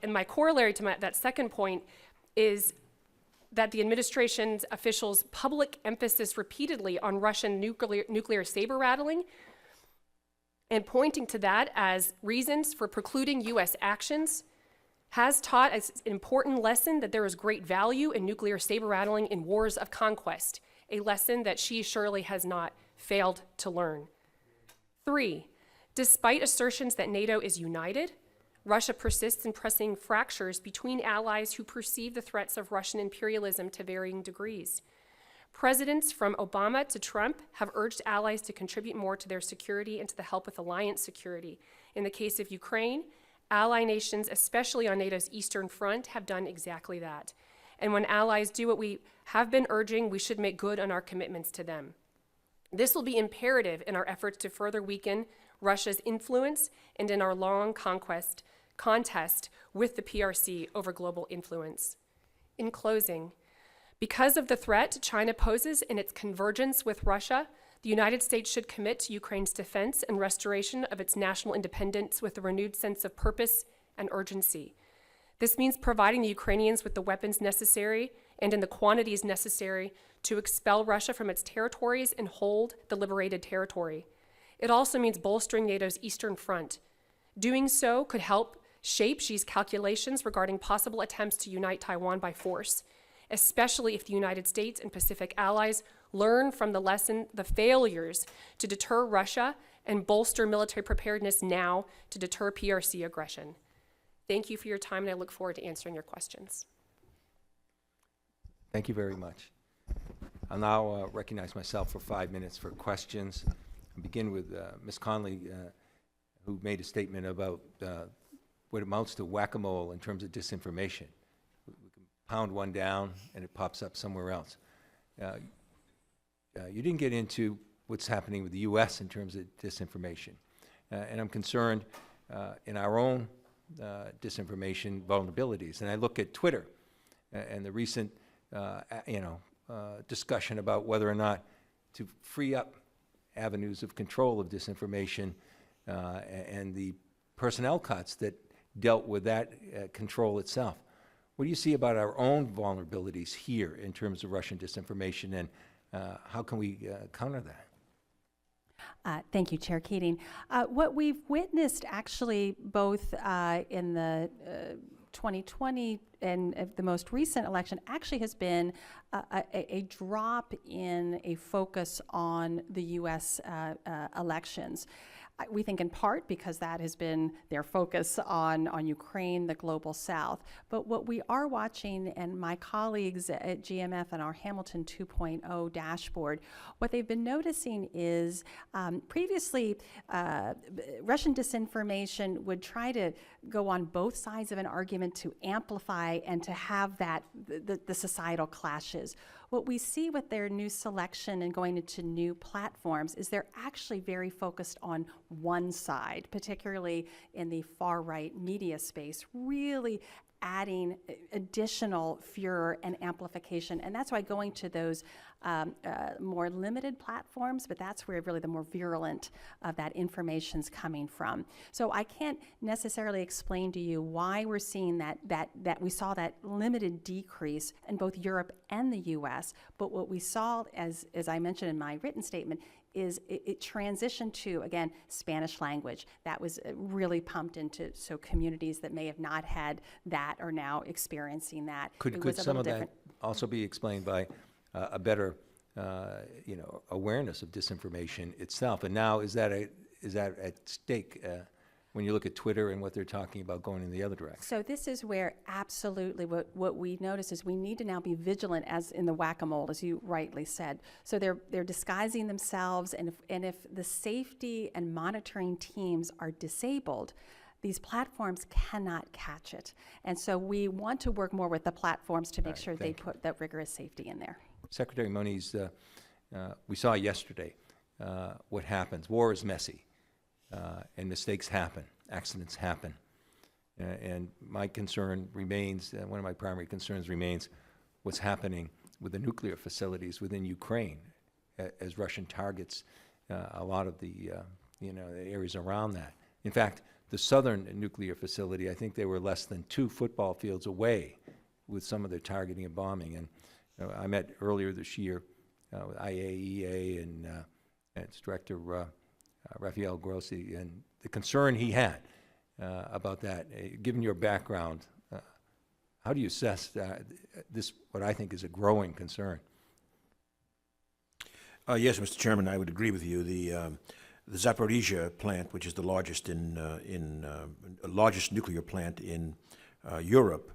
and my corollary to that second point is that the administration's officials' public emphasis repeatedly on Russian nuclear saber rattling and pointing to that as reasons for precluding U.S. actions has taught as an important lesson that there is great value in nuclear saber rattling in wars of conquest, a lesson that she surely has not failed to learn. 3, despite assertions that NATO is united, Russia persists in pressing fractures between allies who perceive the threats of Russian imperialism to varying degrees. Presidents from Obama to Trump have urged allies to contribute more to their security and to the help with alliance security. In the case of Ukraine, ally nations, especially on NATO's Eastern Front, have done exactly that. And when allies do what we have been urging, we should make good on our commitments to them. This will be imperative in our efforts to further weaken Russia's influence and in our long contest with the PRC over global influence. In closing, Because of the threat China poses in its convergence with Russia, the United States should commit to Ukraine's defense and restoration of its national independence with a renewed sense of purpose and urgency. This means providing the Ukrainians with the weapons necessary and in the quantities necessary to expel Russia from its territories and hold the liberated territory. It also means bolstering NATO's Eastern Front. Doing so could help shape Xi's calculations regarding possible attempts to unite Taiwan by force, especially if the United States and Pacific allies learn from the failures to deter Russia and bolster military preparedness now to deter PRC aggression. Thank you for your time, and I look forward to answering your questions. Thank you very much. I'll now recognize myself for 5 minutes for questions. I'll begin with Ms. Conley, who made a statement about what amounts to whack-a-mole in terms of disinformation. We can pound one down and it pops up somewhere else. You didn't get into what's happening with the U.S. in terms of disinformation. And I'm concerned in our own disinformation vulnerabilities. And I look at Twitter and the recent discussion about whether or not to free up avenues of control of disinformation and the personnel cuts that dealt with that control itself. What do you see about our own vulnerabilities here in terms of Russian disinformation, and how can we counter that? Thank you, Chair Keating. What we've witnessed actually both in the 2020 and the most recent election actually has been a drop in a focus on the U.S. Elections. We think in part because that has been their focus on Ukraine, the global south. But what we are watching, and my colleagues at GMF and our Hamilton 2.0 dashboard, what they've been noticing is previously Russian disinformation would try to go on both sides of an argument to amplify and to have that the societal clashes. What we see with their new selection and going into new platforms is they're actually very focused on one side, particularly in the far-right media space, really adding additional furor and amplification. And that's why going to those more limited platforms, but that's where really the more virulent of that information's coming from. So I can't necessarily explain to you why we're seeing that we saw that limited decrease in both Europe and the US, but what we saw, as I mentioned in my written statement, is it transitioned to, again, Spanish language. That was really pumped into, so communities that may have not had that are now experiencing that. Could some of that also be explained by a better, awareness of disinformation itself? And now is that at stake when you look at Twitter and what they're talking about going in the other direction? So this is where absolutely what we notice is we need to now be vigilant, as in the whack-a-mole, as you rightly said. So they're disguising themselves, and if the safety and monitoring teams are disabled, these platforms cannot catch it. And so we want to work more with the platforms to make sure they put that rigorous safety in there. Secretary Moniz, we saw yesterday what happens. War is messy, and mistakes happen, accidents happen. And my concern remains, one of my primary concerns remains what's happening with the nuclear facilities within Ukraine as Russian targets a lot of the areas around that. In fact, the southern nuclear facility, I think they were less than 2 football fields away with some of their targeting and bombing. And I met earlier this year with IAEA and its director, Rafael Grossi, and the concern he had about that. Given your background, how do you assess this, what I think is a growing concern? Yes, Mr. Chairman, I would agree with you. The Zaporizhia plant, which is the largest largest nuclear plant in Europe,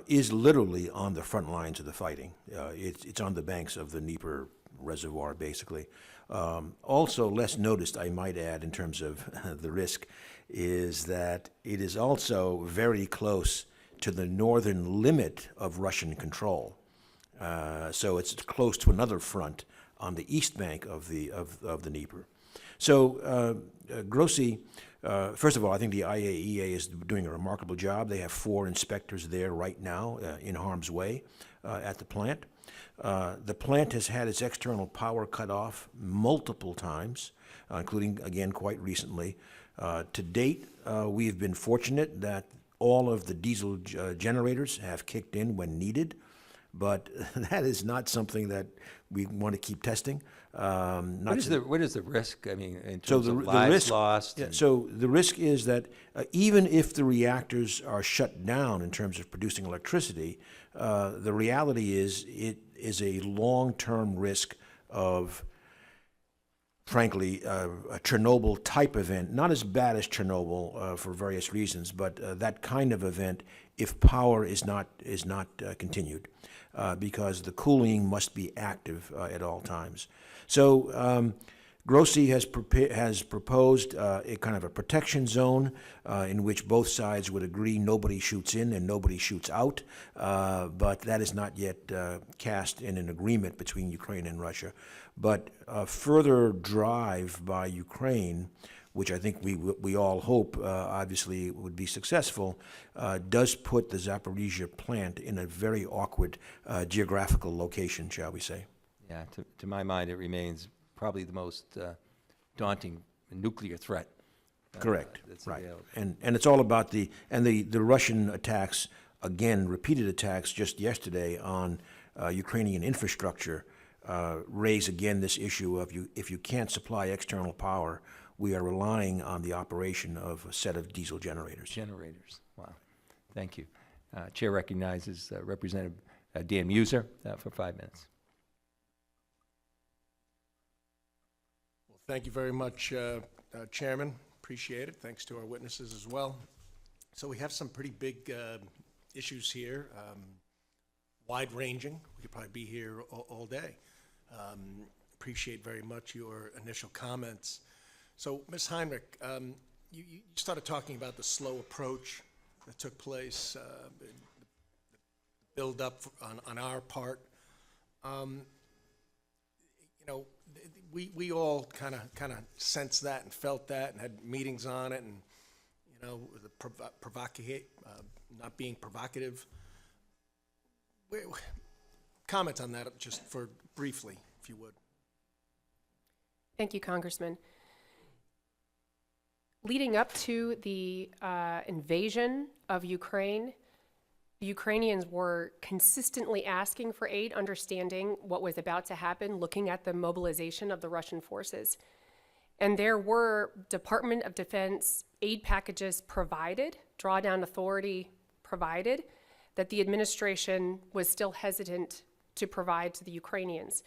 is literally on the front lines of the fighting. It's on the banks of the Dnieper reservoir, basically. Also, less noticed, I might add, in terms of the risk, is that it is also very close to the northern limit of Russian control. So it's close to another front on the east bank of the Dnieper. So Grossi First of all, I think the IAEA is doing a remarkable job. They have 4 inspectors there right now in harm's way at the plant. The plant has had its external power cut off multiple times, including, again, quite recently. To date, we have been fortunate that all of the diesel generators have kicked in when needed, but that is not something that we want to keep testing. What is the risk, I mean, in So terms of lives lost? Yeah, and- so the risk is that even if the reactors are shut down in terms of producing electricity, the reality is it is a long-term risk of, frankly, a Chernobyl-type event, not as bad as Chernobyl for various reasons, but that kind of event if power is not continued, because the cooling must be active at all times. So Grossi has proposed a kind of a protection zone in which both sides would agree nobody shoots in and nobody shoots out, but that is not yet cast in an agreement between Ukraine and Russia. But further drive by Ukraine, which I think we all hope obviously would be successful, does put the Zaporizhia plant in a very awkward geographical location, shall we say. Yeah, to my mind, it remains probably the most daunting nuclear threat. Correct, That's right. available. And it's all about the Russian attacks, again, repeated attacks just yesterday on Ukrainian infrastructure, raise again this issue of if you can't supply external power, we are relying on the operation of a set of diesel generators. Generators, wow. Thank you. Chair recognizes Representative Dan Muser for 5 minutes. Well, thank you very much, Chairman. Appreciate it. Thanks to our witnesses as well. So we have some pretty big issues here, wide-ranging. We could probably be here all day. Appreciate very much your initial comments. So, Ms. Heinrich, you started talking about the slow approach that took place, the build-up on our part. We all kind of sensed that and felt that and had meetings on it, and not being provocative. Comment on that just for briefly, if you would. Thank you, Congressman. Leading up to the invasion of Ukraine, the Ukrainians were consistently asking for aid, understanding what was about to happen, looking at the mobilization of the Russian forces. And there were Department of Defense aid packages provided, drawdown authority provided, that the administration was still hesitant to provide to the Ukrainians.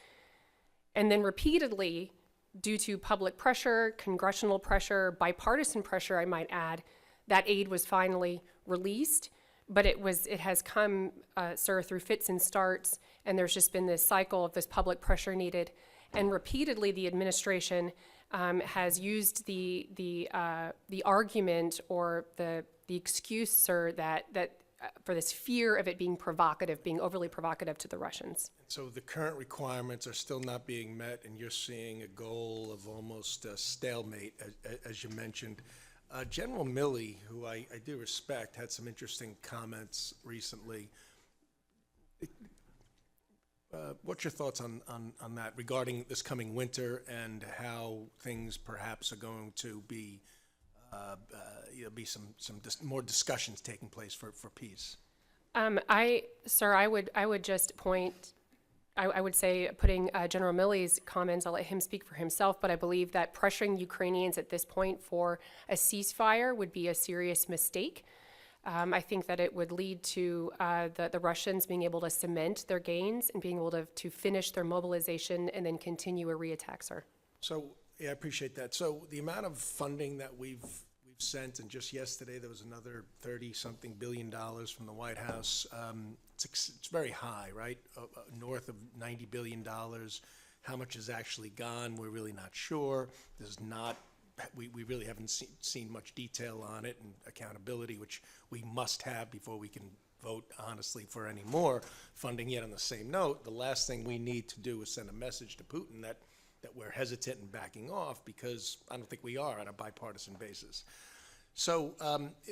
And then repeatedly, due to public pressure, congressional pressure, bipartisan pressure, I might add, that aid was finally released. But it has come, sir, through fits and starts, and there's just been this cycle of this public pressure needed. And repeatedly, the administration has used the argument or the excuse, sir, that for this fear of it being provocative, being overly provocative to the Russians. So the current requirements are still not being met, and you're seeing a goal of almost a stalemate, as you mentioned. General Milley, who I do respect, had some interesting comments recently. What's your thoughts on that regarding this coming winter and how things perhaps are going to be, be some more discussions taking place for peace? Sir, I would just point. I would say, putting General Milley's comments, I'll let him speak for himself, but I believe that pressuring Ukrainians at this point for a ceasefire would be a serious mistake. I think that it would lead to the Russians being able to cement their gains and being able to finish their mobilization and then continue a reattack, sir. So, yeah, I appreciate that. So the amount of funding that we've sent, and just yesterday there was another $30-something billion from the White House. It's very high, right? North of $90 billion. How much has actually gone? We're really not sure. We really haven't seen much detail on it and accountability, which we must have before we can vote honestly for any more funding. Yet on the same note, the last thing we need to do is send a message to Putin that that we're hesitant and backing off, because I don't think we are on a bipartisan basis. So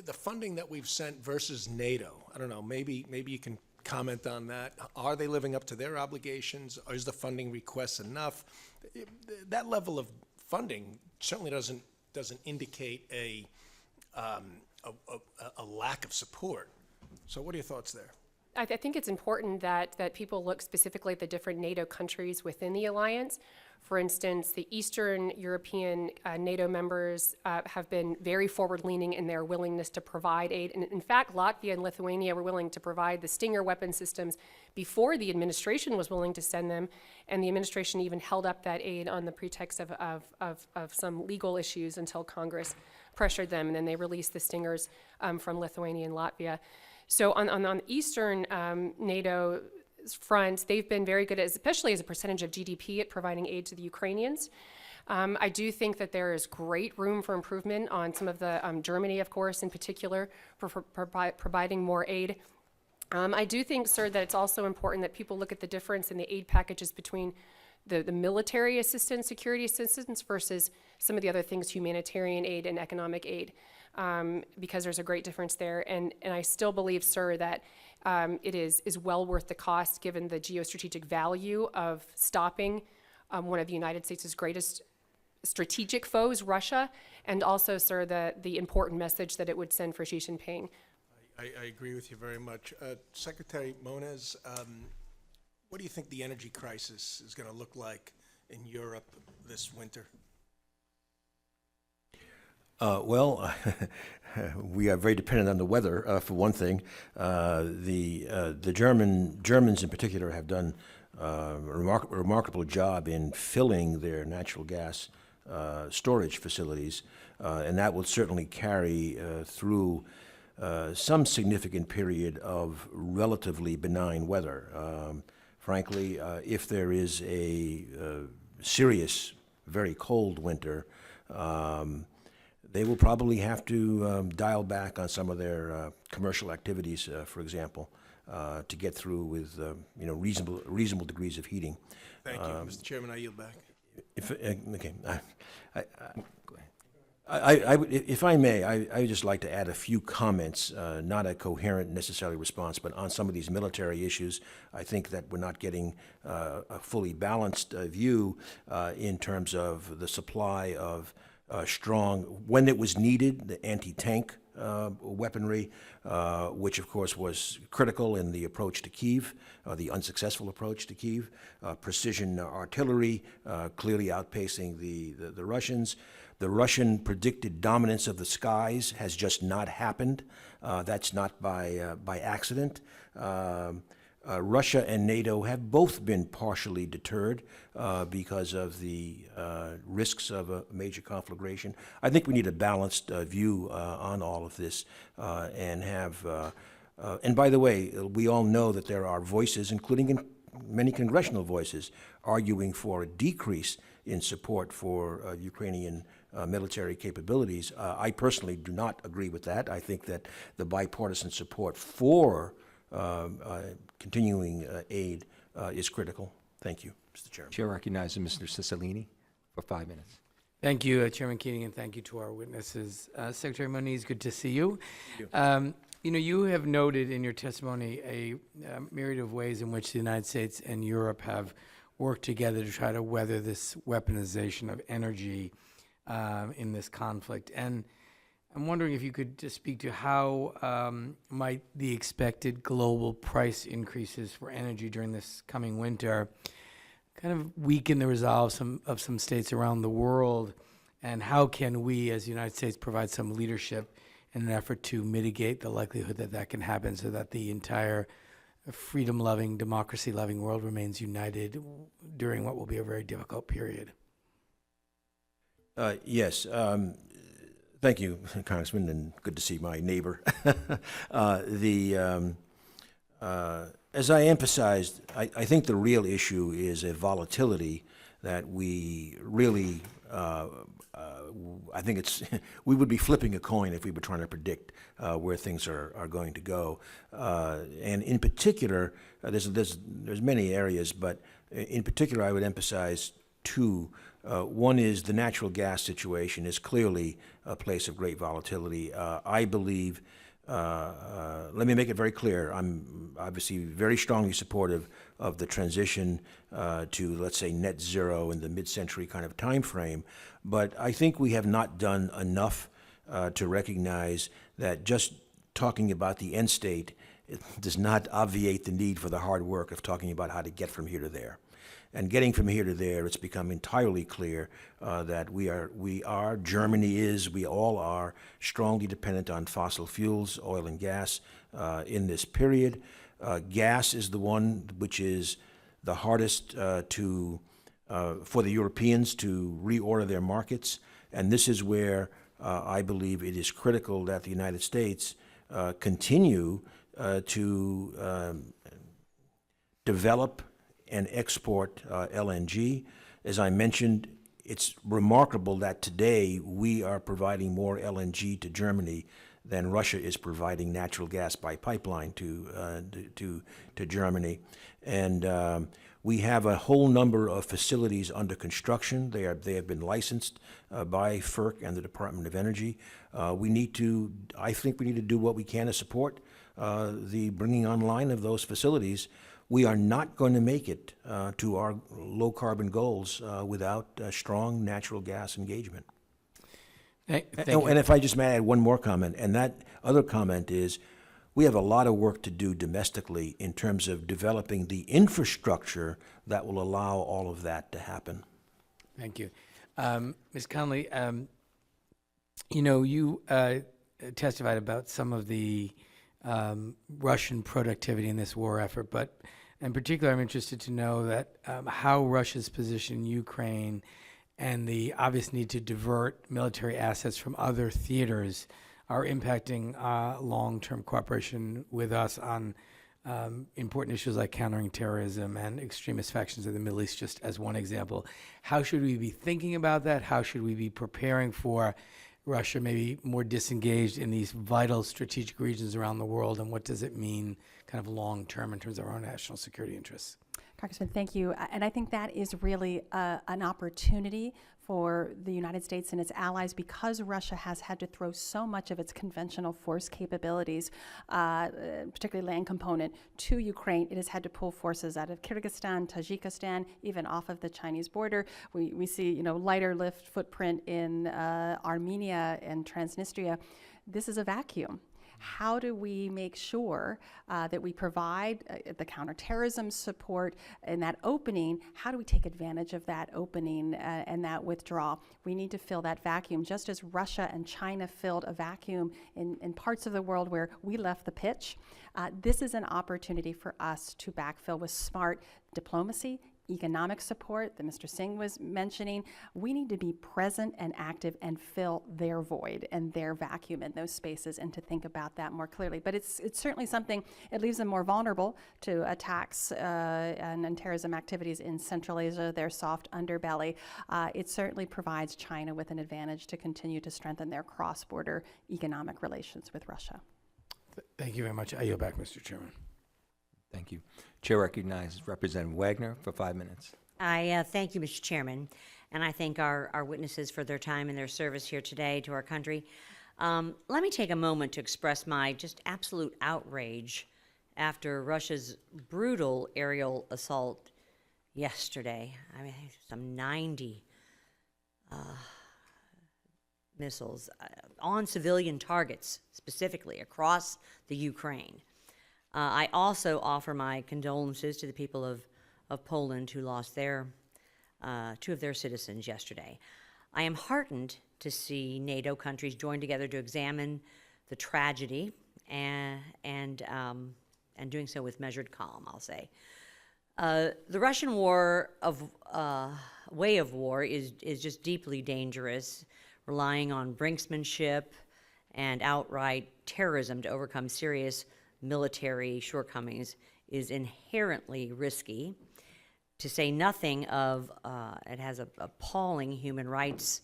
the funding that we've sent versus NATO, I don't know, maybe you can comment on that. Are they living up to their obligations? Or is the funding request enough? That level of funding certainly doesn't indicate a lack of support. So what are your thoughts there? I think it's important that people look specifically at the different NATO countries within the alliance. For instance, the Eastern European NATO members have been very forward-leaning in their willingness to provide aid. And in fact, Latvia and Lithuania were willing to provide the Stinger weapon systems before the administration was willing to send them. And the administration even held up that aid on the pretext of some legal issues until Congress pressured them. And then they released the Stingers from Lithuania and Latvia. So on Eastern NATO front, they've been very good, especially as a percentage of GDP, at providing aid to the Ukrainians. I do think that there is great room for improvement on some of the, Germany, of course, in particular, for providing more aid. I do think, sir, that it's also important that people look at the difference in the aid packages between the military assistance, security assistance, versus some of the other things, humanitarian aid and economic aid, because there's a great difference there. And I still believe, sir, that it is well worth the cost, given the geostrategic value of stopping one of the United States' greatest strategic foes, Russia, and also, sir, the important message that it would send for Xi Jinping. I agree with you very much. Secretary Moniz, what do you think the energy crisis is going to look like in Europe this winter? Well, we are very dependent on the weather, for one thing. The Germans in particular have done a remarkable job in filling their natural gas storage facilities, and that will certainly carry through some significant period of relatively benign weather. Frankly, if there is a serious, very cold winter, they will probably have to dial back on some of their commercial activities, for example, to get through with reasonable degrees of heating. Thank you, Mr. Chairman. I yield back. Okay, if I may, I would just like to add a few comments, not a coherent necessarily response, but on some of these military issues. I think that we're not getting a fully balanced view in terms of the supply of strong, when it was needed, the anti-tank weaponry, which of course was critical in the approach to Kyiv, the unsuccessful approach to Kyiv, precision artillery, clearly outpacing the Russians. The Russian predicted dominance of the skies has just not happened. That's not by accident. Russia and NATO have both been partially deterred because of the risks of a major conflagration. I think we need a balanced view on all of this and have, and by the way, we all know that there are voices, including many congressional voices, arguing for a decrease in support for Ukrainian military capabilities. I personally do not agree with that. I think that the bipartisan support for continuing aid is critical. Thank you, Mr. Chairman. Chair recognizes Mr. Cicilline for 5 minutes. Thank you, Chairman Keating, and thank you to our witnesses. Secretary Moniz, good to see you. You have noted in your testimony a myriad of ways in which the United States and Europe have worked together to try to weather this weaponization of energy in this conflict. And I'm wondering if you could just speak to how might the expected global price increases for energy during this coming winter kind of weaken the resolve of some states around the world, and how can we as the United States provide some leadership in an effort to mitigate the likelihood that that can happen so that the entire freedom-loving, democracy-loving world remains united during what will be a very difficult period? Yes. Thank you, Congressman, and good to see my neighbor. As I emphasized, I think the real issue is a volatility that we really, I think we would be flipping a coin if we were trying to predict where things are going to go. And in particular, there's many areas, but in particular, I would emphasize two. One is the natural gas situation is clearly a place of great volatility. I believe, let me make it very clear, I'm obviously very strongly supportive of the transition to, let's say, net zero in the mid-century kind of time frame, but I think we have not done enough to recognize that just talking about the end state does not obviate the need for the hard work of talking about how to get from here to there. And getting from here to there, it's become entirely clear that we are, Germany is, we all are strongly dependent on fossil fuels, oil and gas in this period. Gas is the one which is the hardest for the Europeans to reorder their markets. And this is where I believe it is critical that the United States continue to develop and export LNG. As I mentioned, it's remarkable that today we are providing more LNG to Germany than Russia is providing natural gas by pipeline to Germany. And we have a whole number of facilities under construction. They have been licensed by FERC and the Department of Energy. I think we need to do what we can to support the bringing online of those facilities. We are not going to make it to our low carbon goals without strong natural gas engagement. Thank you. And if I just may add one more comment, and that other comment is, we have a lot of work to do domestically in terms of developing the infrastructure that will allow all of that to happen. Thank you. Ms. Conley, you testified about some of the Russian productivity in this war effort, but in particular, I'm interested to know that how Russia's position in Ukraine and the obvious need to divert military assets from other theaters are impacting long-term cooperation with us on important issues like countering terrorism and extremist factions in the Middle East, just as one example. How should we be thinking about that? How should we be preparing for Russia maybe more disengaged in these vital strategic regions around the world, and what does it mean kind of long-term in terms of our own national security interests? Congressman, thank you. And I think that is really an opportunity for the United States and its allies, because Russia has had to throw so much of its conventional force capabilities, particularly land component, to Ukraine. It has had to pull forces out of Kyrgyzstan, Tajikistan, even off of the Chinese border. We see, lighter lift footprint in Armenia and Transnistria. This is a vacuum. How do we make sure that we provide the counterterrorism support in that opening? How do we take advantage of that opening and that withdrawal? We need to fill that vacuum, just as Russia and China filled a vacuum in parts of the world where we left the pitch. This is an opportunity for us to backfill with smart diplomacy, economic support that Mr. Singh was mentioning. We need to be present and active and fill their void and their vacuum in those spaces, and to think about that more clearly. But it's certainly something, it leaves them more vulnerable to attacks and terrorism activities in Central Asia, their soft underbelly. It certainly provides China with an advantage to continue to strengthen their cross-border economic relations with Russia. Thank you very much. I yield back, Mr. Chairman. Thank you. Chair recognizes Representative Wagner for 5 minutes. I thank you, Mr. Chairman, and I thank our witnesses for their time and their service here today to our country. Let me take a moment to express my just absolute outrage after Russia's brutal aerial assault yesterday. I mean, some 90 missiles on civilian targets, specifically across the Ukraine. I also offer my condolences to the people of Poland who lost their 2 of their citizens yesterday. I am heartened to see NATO countries join together to examine the tragedy and doing so with measured calm, I'll say. The Russian way of war is just deeply dangerous, relying on brinksmanship and outright terrorism to overcome serious military shortcomings is inherently risky, to say nothing of it has appalling human rights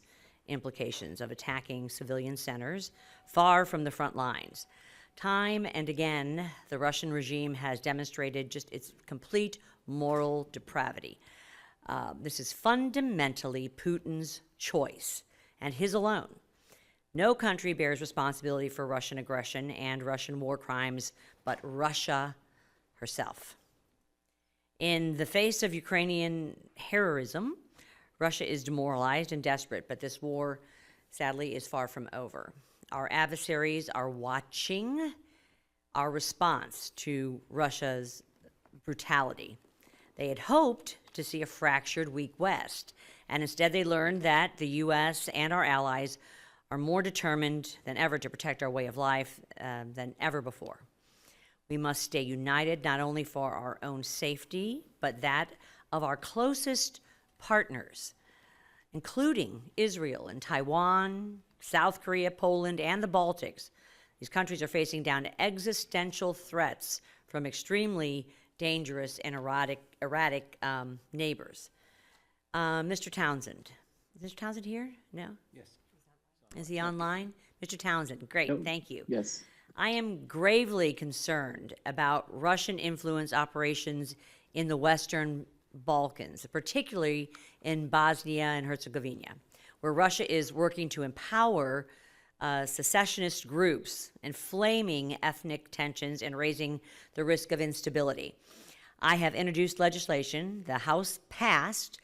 implications of attacking civilian centers far from the front lines. Time and again, the Russian regime has demonstrated just its complete moral depravity. This is fundamentally Putin's choice, and his alone. No country bears responsibility for Russian aggression and Russian war crimes but Russia herself. In the face of Ukrainian heroism, Russia is demoralized and desperate, but this war, sadly, is far from over. Our adversaries are watching our response to Russia's brutality. They had hoped to see a fractured, weak West, and instead they learned that the U.S. and our allies are more determined than ever to protect our way of life than ever before. We must stay united not only for our own safety, but that of our closest partners, including Israel and Taiwan, South Korea, Poland, and the Baltics. These countries are facing down to existential threats from extremely dangerous and erratic neighbors. Mr. Townsend. Is Mr. Townsend here? No? Yes. Is he online? Mr. Townsend, great, Nope. thank you. Yes. I am gravely concerned about Russian influence operations in the Western Balkans, particularly in Bosnia and Herzegovina, where Russia is working to empower secessionist groups, inflaming ethnic tensions and raising the risk of instability. I have introduced legislation the House passed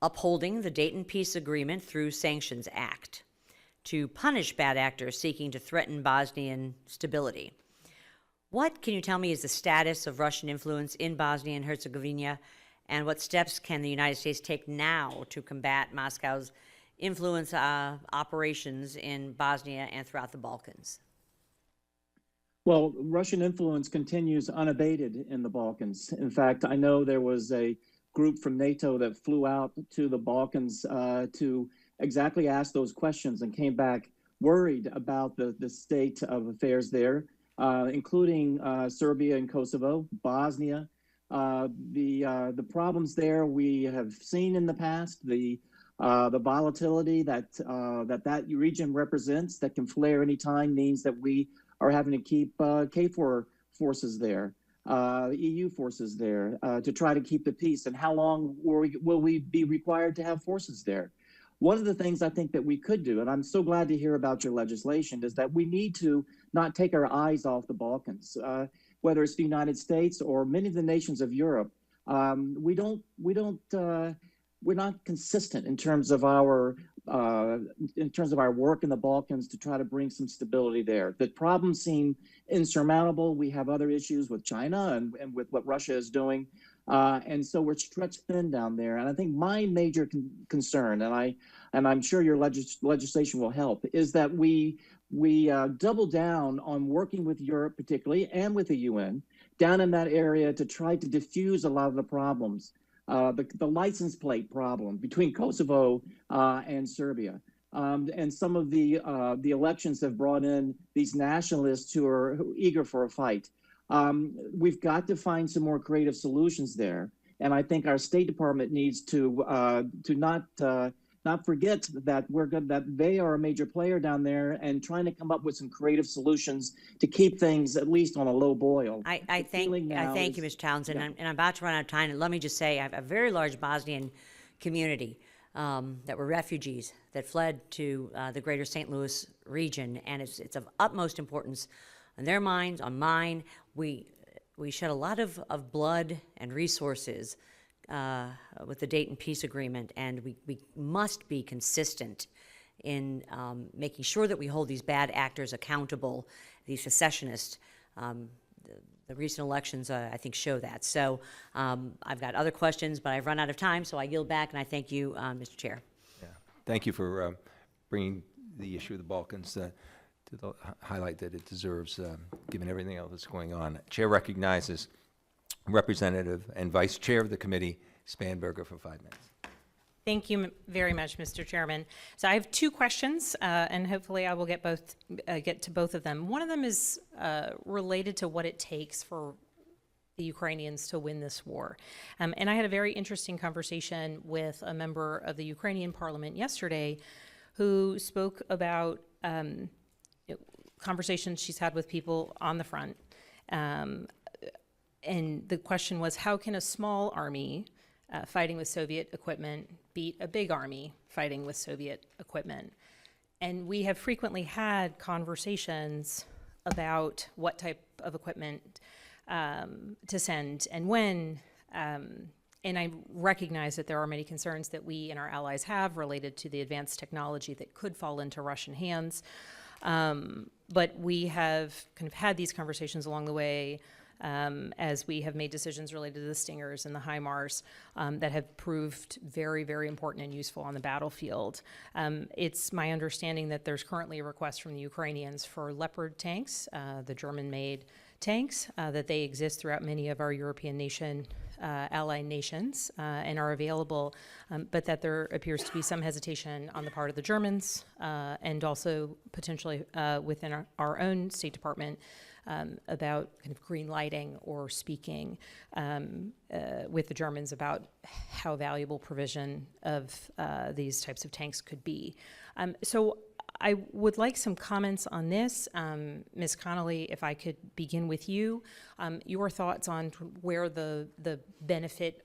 upholding the Dayton Peace Agreement through Sanctions Act to punish bad actors seeking to threaten Bosnian stability. What, can you tell me, is the status of Russian influence in Bosnia and Herzegovina, and what steps can the United States take now to combat Moscow's influence operations in Bosnia and throughout the Balkans? Well, Russian influence continues unabated in the Balkans. In fact, I know there was a group from NATO that flew out to the Balkans to exactly ask those questions and came back worried about the state of affairs there, including Serbia and Kosovo, Bosnia. The problems there we have seen in the past, the volatility that region represents that can flare anytime means that we are having to keep KFOR forces there, EU forces there to try to keep the peace. And how long will we be required to have forces there? One of the things I think that we could do, and I'm so glad to hear about your legislation, is that we need to not take our eyes off the Balkans, whether it's the United States or many of the nations of Europe. We're not consistent in terms of our work in the Balkans to try to bring some stability there. The problems seem insurmountable. We have other issues with China and with what Russia is doing. And so we're stretched thin down there. And I think my major concern, and I'm sure your legislation will help, is that we double down on working with Europe particularly and with the UN down in that area to try to diffuse a lot of the problems. The license plate problem between Kosovo and Serbia. And some of the elections have brought in these nationalists who are eager for a fight. We've got to find some more creative solutions there, and I think our State Department needs to not forget that they are a major player down there, and trying to come up with some creative solutions to keep things at least on a low boil. I thank you, Mr. Townsend, Yeah. and I'm about to run out of time. And let me just say, I have a very large Bosnian community that were refugees that fled to the greater St. Louis region, and it's of utmost importance on their minds, on mine. We shed a lot of blood and resources with the Dayton Peace Agreement, and we must be consistent in making sure that we hold these bad actors accountable, these secessionists. The recent elections, I think, show that. So I've got other questions, but I've run out of time, so I yield back, and I thank you, Mr. Chair. Yeah. Thank you for bringing the issue of the Balkans to the highlight that it deserves, given everything else that's going on. Chair recognizes Representative and Vice Chair of the committee, Spanberger, for 5 minutes. Thank you very much, Mr. Chairman. So I have two questions, and hopefully I will get to both of them. One of them is related to what it takes for the Ukrainians to win this war. And I had a very interesting conversation with a member of the Ukrainian parliament yesterday who spoke about conversations she's had with people on the front. And the question was, how can a small army fighting with Soviet equipment beat a big army fighting with Soviet equipment. And we have frequently had conversations about what type of equipment to send and when. And I recognize that there are many concerns that we and our allies have related to the advanced technology that could fall into Russian hands. But we have kind of had these conversations along the way as we have made decisions related to the Stingers and the HIMARS that have proved very, very important and useful on the battlefield. It's my understanding that there's currently a request from the Ukrainians for Leopard tanks, the German-made tanks, that they exist throughout many of our European ally nations and are available, but that there appears to be some hesitation on the part of the Germans and also potentially within our own State Department about kind of green lighting or speaking with the Germans about how valuable provision of these types of tanks could be. So I would like some comments on this. Ms. Conley, if I could begin with you, your thoughts on where the benefit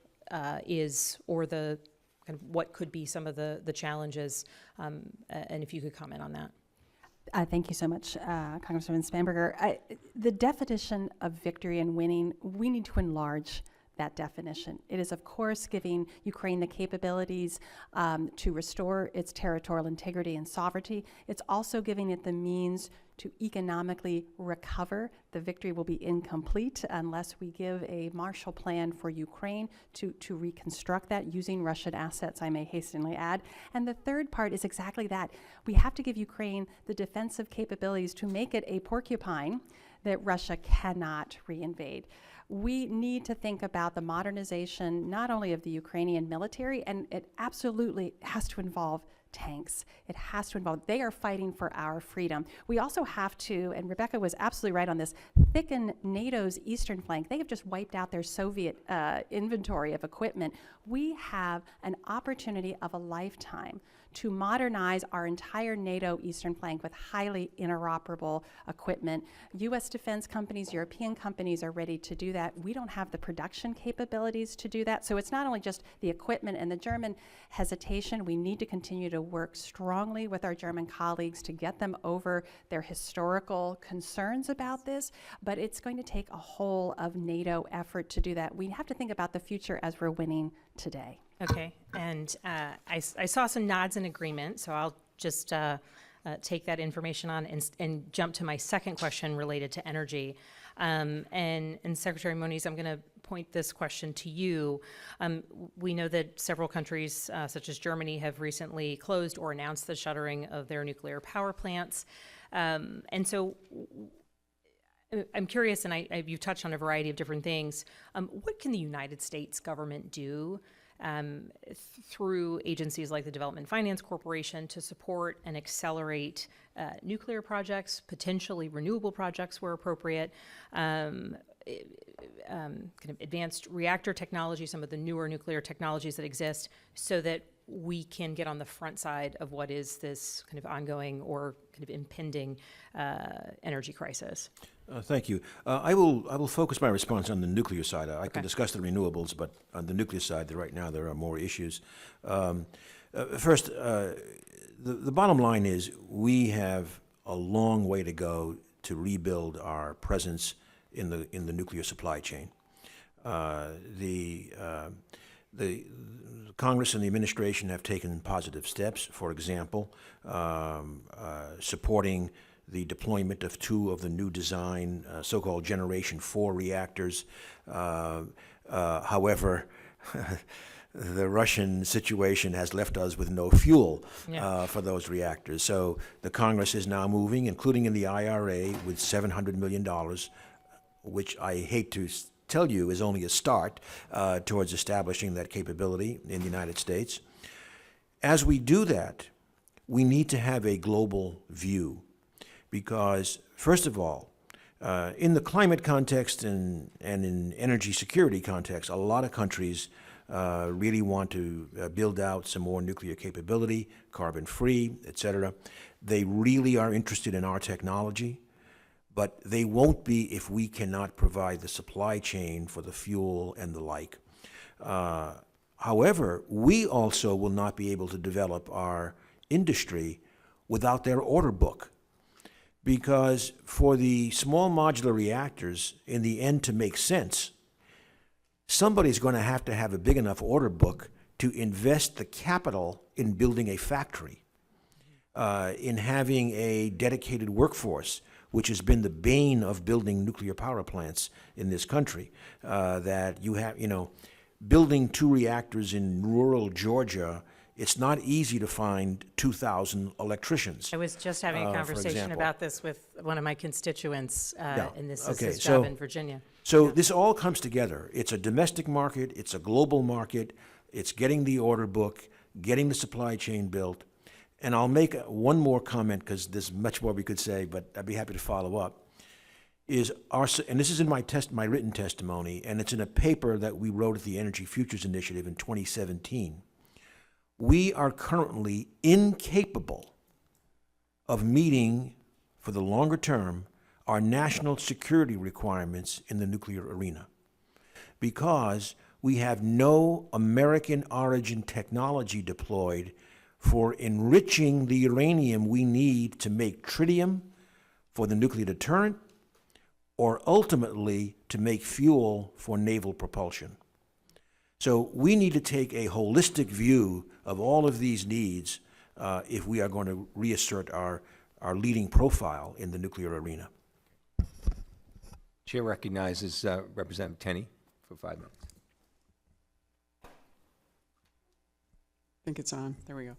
is or the kind of what could be some of the challenges, and if you could comment on that. Thank you so much, Congresswoman Spanberger. The definition of victory and winning, we need to enlarge that definition. It is, of course, giving Ukraine the capabilities to restore its territorial integrity and sovereignty. It's also giving it the means to economically recover. The victory will be incomplete unless we give a Marshall Plan for Ukraine to reconstruct that using Russian assets, I may hastily add. And the third part is exactly that. We have to give Ukraine the defensive capabilities to make it a porcupine that Russia cannot reinvade. We need to think about the modernization not only of the Ukrainian military, and it absolutely has to involve tanks. It has to involve, they are fighting for our freedom. We also have to, and Rebecca was absolutely right on this, thicken NATO's eastern flank. They have just wiped out their Soviet inventory of equipment. We have an opportunity of a lifetime to modernize our entire NATO eastern flank with highly interoperable equipment. U.S. defense companies, European companies are ready to do that. We don't have the production capabilities to do that. So it's not only just the equipment and the German hesitation. We need to continue to work strongly with our German colleagues to get them over their historical concerns about this, but it's going to take a whole of NATO effort to do that. We have to think about the future as we're winning today. Okay, and I saw some nods in agreement, so I'll just take that information on and jump to my second question related to energy. And Secretary Moniz, I'm going to point this question to you. We know that several countries, such as Germany, have recently closed or announced the shuttering of their nuclear power plants. And so I'm curious, and you've touched on a variety of different things. What can the United States government do through agencies like the Development Finance Corporation to support and accelerate nuclear projects, potentially renewable projects where appropriate, kind of advanced reactor technology, some of the newer nuclear technologies that exist, so that we can get on the front side of what is this kind of ongoing or kind of impending energy crisis? Thank you. I will focus my response on the nuclear side. I can discuss the renewables, but on the nuclear side, right now there are more issues. First, the bottom line is we have a long way to go to rebuild our presence in the nuclear supply chain. The Congress and the administration have taken positive steps. For example, supporting the deployment of 2 of the new design, so-called Generation 4 reactors. However, the Russian situation has left us with no fuel for those reactors. So the Congress is now moving, including in the IRA, with $700 million, which I hate to tell you is only a start towards establishing that capability in the United States. As we do that, we need to have a global view. Because, first of all, in the climate context and in energy security context, a lot of countries really want to build out some more nuclear capability, carbon-free, et cetera. They really are interested in our technology, but they won't be if we cannot provide the supply chain for the fuel and the like. However, we also will not be able to develop our industry without their order book. Because for the small modular reactors, in the end, to make sense, somebody's going to have a big enough order book to invest the capital in building a factory, in having a dedicated workforce, which has been the bane of building nuclear power plants in this country. That you have, building 2 reactors in rural Georgia, it's not easy to find 2,000 electricians. I was just having a for conversation example. about this with one of my constituents, and this is Okay, his job so- in Virginia. So this all comes together. It's a domestic market, it's a global market, it's getting the order book, getting the supply chain built. And I'll make one more comment, because there's much more we could say, but I'd be happy to follow up. And this is in my written testimony, and it's in a paper that we wrote at the Energy Futures Initiative in 2017. We are currently incapable of meeting, for the longer term, our national security requirements in the nuclear arena, because we have no American origin technology deployed for enriching the uranium we need to make tritium for the nuclear deterrent, or ultimately to make fuel for naval propulsion. So we need to take a holistic view of all of these needs if we are going to reassert our leading profile in the nuclear arena. Chair recognizes Representative Tenney for 5 minutes. I think it's on. There we go.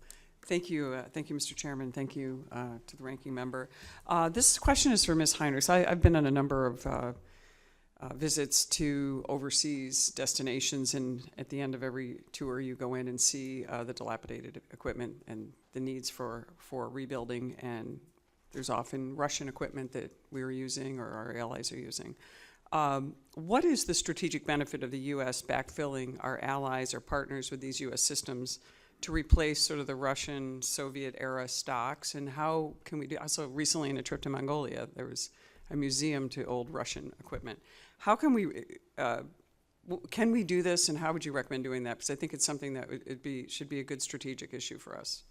Thank you, Mr. Chairman. Thank you to the ranking member. This question is for Ms. Heinrichs. I've been on a number of visits to overseas destinations, and at the end of every tour, you go in and see the dilapidated equipment and the needs for rebuilding. And there's often Russian equipment that we're using or our allies are using. What is the strategic benefit of the U.S. backfilling our allies or partners with these U.S. systems to replace sort of the Russian Soviet era stocks, and how can we do? Also, recently in a trip to Mongolia, there was a museum to old Russian equipment. How can we do this, and how would you recommend doing that? Because I think it's something that should be a good strategic issue for us.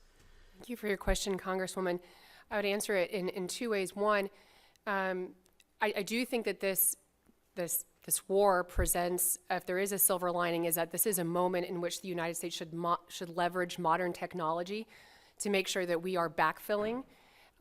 Thank you for your question, Congresswoman. I would answer it in 2 ways. One, I do think that this war presents, if there is a silver lining, is that this is a moment in which the United States should leverage modern technology to make sure that we are backfilling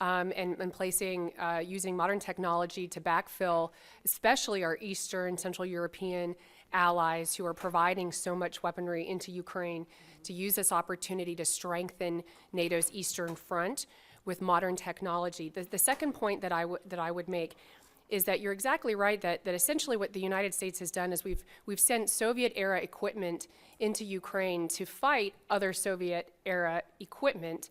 and placing, using modern technology to backfill, especially our Eastern, Central European allies who are providing so much weaponry into Ukraine, to use this opportunity to strengthen NATO's Eastern Front with modern technology. The second point that I would make is that you're exactly right that essentially what the United States has done is we've sent Soviet-era equipment into Ukraine to fight other Soviet-era equipment.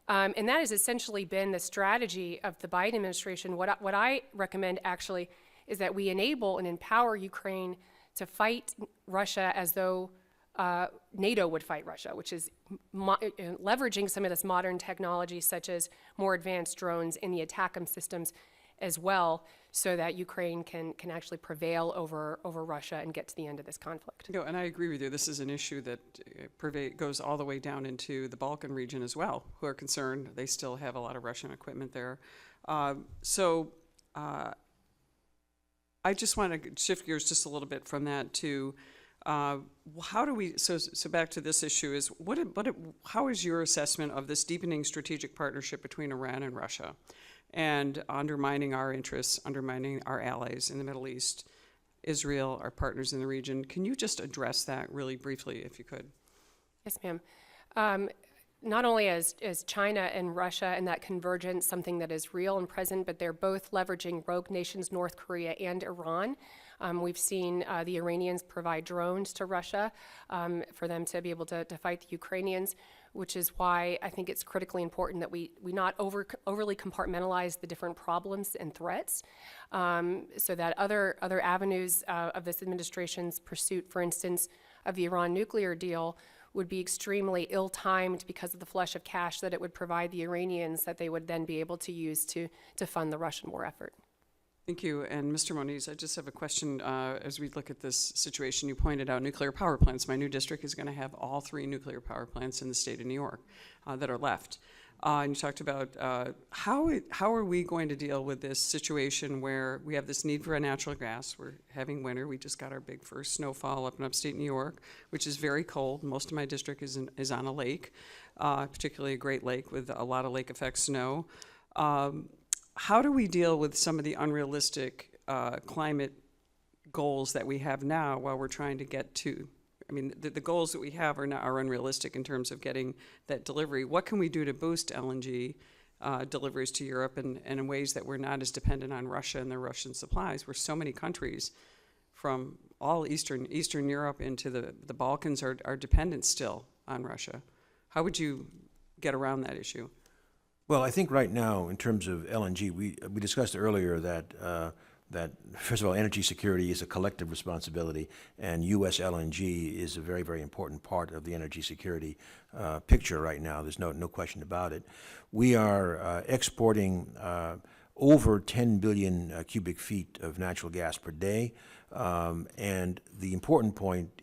And that has essentially been the strategy of the Biden administration. What I recommend actually is that we enable and empower Ukraine to fight Russia as though NATO would fight Russia, which is leveraging some of this modern technology, such as more advanced drones in the ATACMS systems as well, so that Ukraine can actually prevail over Russia and get to the end of this conflict. No, and I agree with you. This is an issue that goes all the way down into the Balkan region as well, who are concerned. They still have a lot of Russian equipment there. I just want to shift gears just a little bit from that to how do we, so back to this issue is, how is your assessment of this deepening strategic partnership between Iran and Russia, and undermining our interests, undermining our allies in the Middle East, Israel, our partners in the region? Can you just address that really briefly, if you could? Yes, ma'am. Not only is China and Russia and that convergence something that is real and present, but they're both leveraging rogue nations, North Korea and Iran. We've seen the Iranians provide drones to Russia for them to be able to fight the Ukrainians, which is why I think it's critically important that we not overly compartmentalize the different problems and threats, so that other avenues of this administration's pursuit, for instance, of the Iran nuclear deal, would be extremely ill-timed because of the flush of cash that it would provide the Iranians that they would then be able to use to fund the Russian war effort. Thank you. And Mr. Moniz, I just have a question. As we look at this situation, you pointed out nuclear power plants. My new district is going to have all 3 nuclear power plants in the state of New York that are left. And you talked about how are we going to deal with this situation where we have this need for a natural gas? We're having winter. We just got our big first snowfall up in upstate New York, which is very cold. Most of my district is on a lake, particularly a Great Lake with a lot of lake effect snow. How do we deal with some of the unrealistic climate goals that we have now while we're trying to get to? I mean, the goals that we have are unrealistic in terms of getting that delivery. What can we do to boost LNG deliveries to Europe and in ways that we're not as dependent on Russia and the Russian supplies, where so many countries from all Eastern Europe into the Balkans are dependent still on Russia? How would you get around that issue? Well, I think right now, in terms of LNG, we discussed earlier that first of all, energy security is a collective responsibility, and U.S. LNG is a very, very important part of the energy security picture right now. There's no question about it. We are exporting over 10 billion cubic feet of natural gas per day, and the important point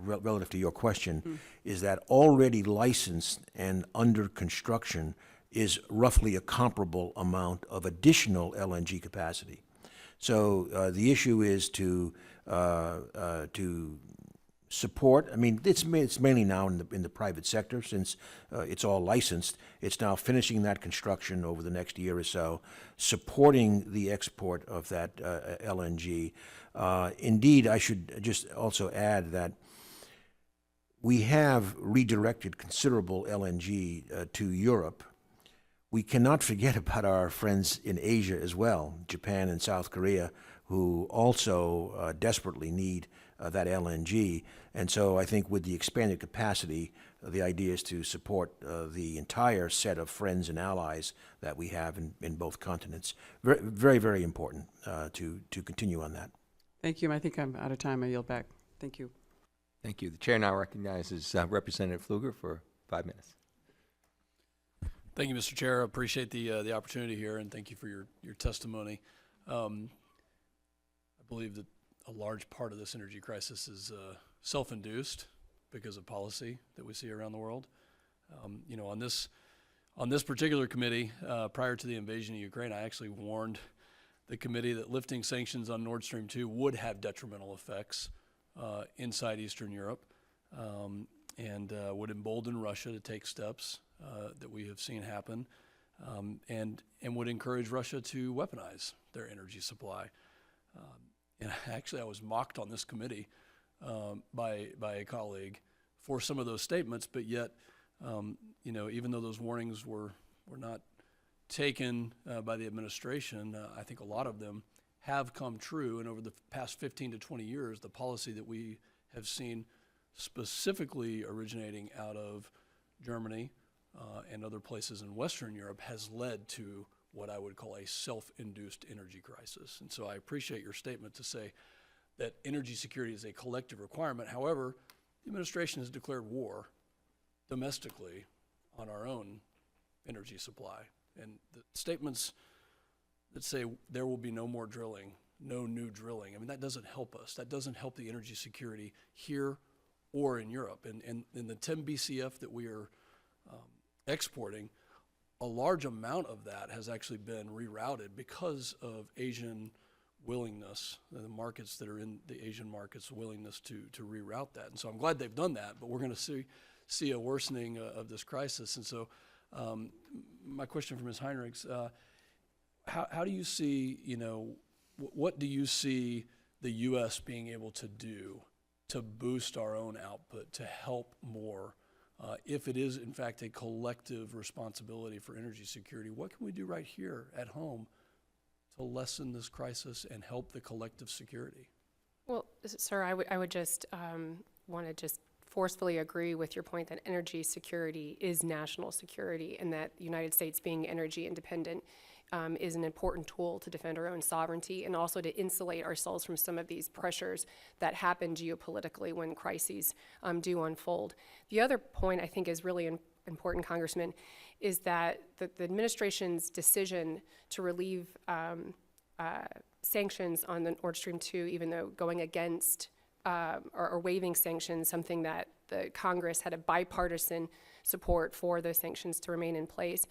relative to your question is that already licensed and under construction is roughly a comparable amount of additional LNG capacity. So the issue is to support. I mean, it's mainly now in the private sector since it's all licensed. It's now finishing that construction over the next year or so, supporting the export of that LNG. Indeed, I should just also add that we have redirected considerable LNG to Europe. We cannot forget about our friends in Asia as well, Japan and South Korea, who also desperately need that LNG. And so I think with the expanded capacity, the idea is to support the entire set of friends and allies that we have in both continents. Very, very, very important to continue on that. Thank you. I think I'm out of time. I yield back. Thank you. Thank you. The chair now recognizes Representative Pfluger for 5 minutes. Thank you, Mr. Chair. I appreciate the opportunity here, and thank you for your testimony. I believe that a large part of this energy crisis is self-induced because of policy that we see around the world. You know, on this particular committee, prior to the invasion of Ukraine, I actually warned the committee that lifting sanctions on Nord Stream 2 would have detrimental effects inside Eastern Europe and would embolden Russia to take steps that we have seen happen, and would encourage Russia to weaponize their energy supply. And actually, I was mocked on this committee by a colleague for some of those statements, but yet, you know, even though those warnings were not taken by the administration, I think a lot of them have come true. And over the past 15 to 20 years, the policy that we have seen specifically originating out of Germany and other places in Western Europe has led to what I would call a self-induced energy crisis. And so I appreciate your statement to say that energy security is a collective requirement. However, the administration has declared war domestically on our own energy supply. And the statements that say there will be no more drilling, no new drilling, I mean, that doesn't help us. That doesn't help the energy security here or in Europe. And in the 10 BCF that we are exporting, a large amount of that has actually been rerouted because of Asian willingness, the markets that are in the Asian markets' willingness to reroute that. And so I'm glad they've done that, but we're going to see a worsening of this crisis. And so my question for Ms. Heinrichs, how do you see, you know, what do you see the U.S. being able to do to boost our own output, to help more? If it is, in fact, a collective responsibility for energy security, what can we do right here at home to lessen this crisis and help the collective security? Well, sir, I would just want to just forcefully agree with your point that energy security is national security, and that the United States being energy independent is an important tool to defend our own sovereignty and also to insulate ourselves from some of these pressures that happen geopolitically when crises do unfold. The other point I think is really important, Congressman, is that the administration's decision to relieve sanctions on the Nord Stream 2, even though going against or waiving sanctions, something that the Congress had a bipartisan support for those sanctions to remain in place,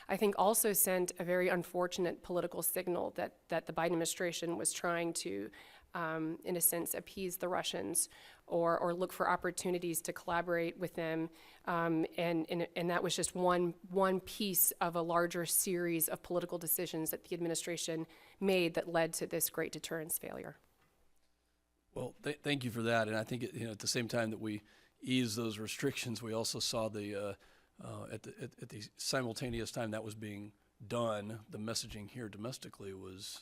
I think also sent a very unfortunate political signal that the Biden administration was trying to, in a sense, appease the Russians or look for opportunities to collaborate with them. And that was just one piece of a larger series of political decisions that the administration made that led to this great deterrence failure. Well, thank you for that. And I think at the same time that we ease those restrictions, we also saw at the simultaneous time that was being done, the messaging here domestically was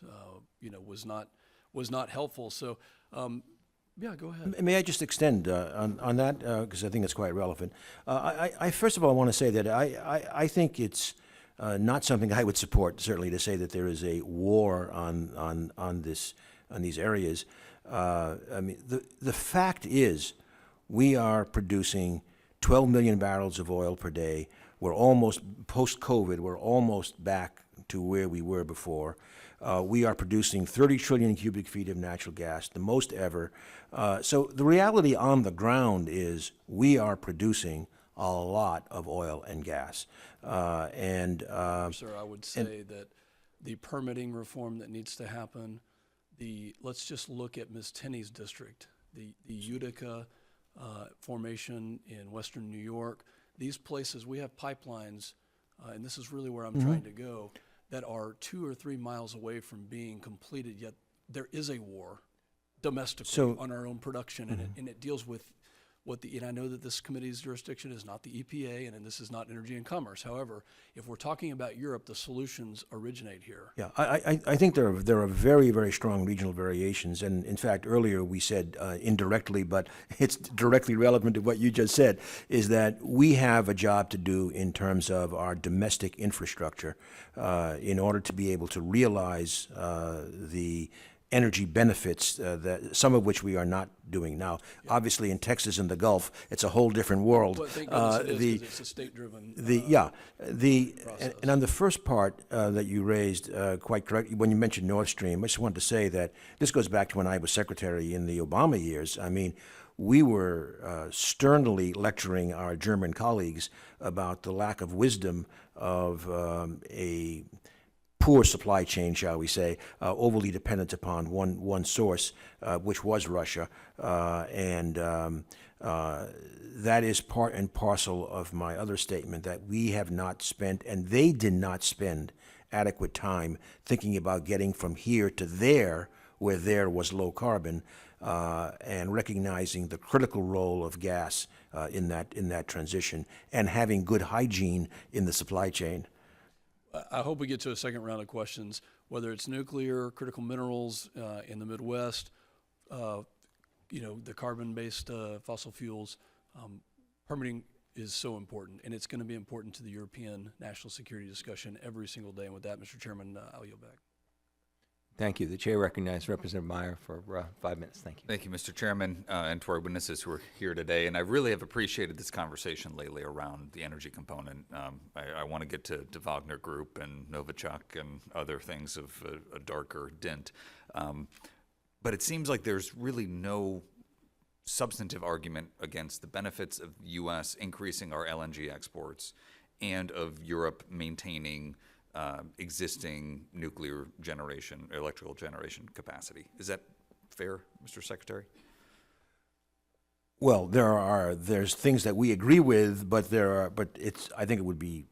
not helpful. So, yeah, go ahead. May I just extend on that, because I think it's quite relevant. I first of all want to say that I think it's not something I would support, certainly, to say that there is a war on these areas. I mean, the fact is, we are producing 12 million barrels of oil per day. We're almost, post-COVID, we're almost back to where we were before. We are producing 30 trillion cubic feet of natural gas, the most ever. So the reality on the ground is we are producing a lot of oil and gas. Sir, I would say that the permitting reform that needs to happen, let's just look at Ms. Tenney's district, the Utica formation in western New York. These places, we have pipelines, and this is really where I'm trying to go, that are 2 or 3 miles away from being completed, yet there is a war domestically on our own production, and it deals with and I know that this committee's jurisdiction is not the EPA, and this is not Energy and Commerce. However, if we're talking about Europe, the solutions originate here. Yeah, I think there are very, very strong regional variations, and in fact, earlier we said indirectly, but it's directly relevant to what you just said, is that we have a job to do in terms of our domestic infrastructure in order to be able to realize the energy benefits, that some of which we are not doing now. Yeah. Obviously, in Texas and the Gulf, it's a whole different world. Well, thank goodness it is, 'cause it's a state-driven process. And on the first part that you raised, quite correctly, when you mentioned Nord Stream, I just wanted to say that this goes back to when I was secretary in the Obama years. I mean, we were sternly lecturing our German colleagues about the lack of wisdom of a poor supply chain, shall we say, overly dependent upon one source, which was Russia, and that is part and parcel of my other statement, that we have not spent, and they did not spend, adequate time thinking about getting from here to there, where there was low carbon, and recognizing the critical role of gas in that transition, and having good hygiene in the supply chain. I hope we get to a second round of questions, whether it's nuclear, critical minerals in the Midwest, the carbon-based fossil fuels. Permitting is so important, and it's going to be important to the European national security discussion every single day. And with that, Mr. Chairman, I'll yield back. Thank you. The chair recognizes Representative Meyer for 5 minutes. Thank you. Thank you, Mr. Chairman, and to our witnesses who are here today. And I really have appreciated this conversation lately around the energy component. I want to get to Wagner Group and Novichok and other things of a darker dint. But it seems like there's really no substantive argument against the benefits of U.S. increasing our LNG exports and of Europe maintaining existing nuclear generation, electrical generation capacity. Is that fair, Mr. Secretary? Well, there's things that we agree with, but I think it would be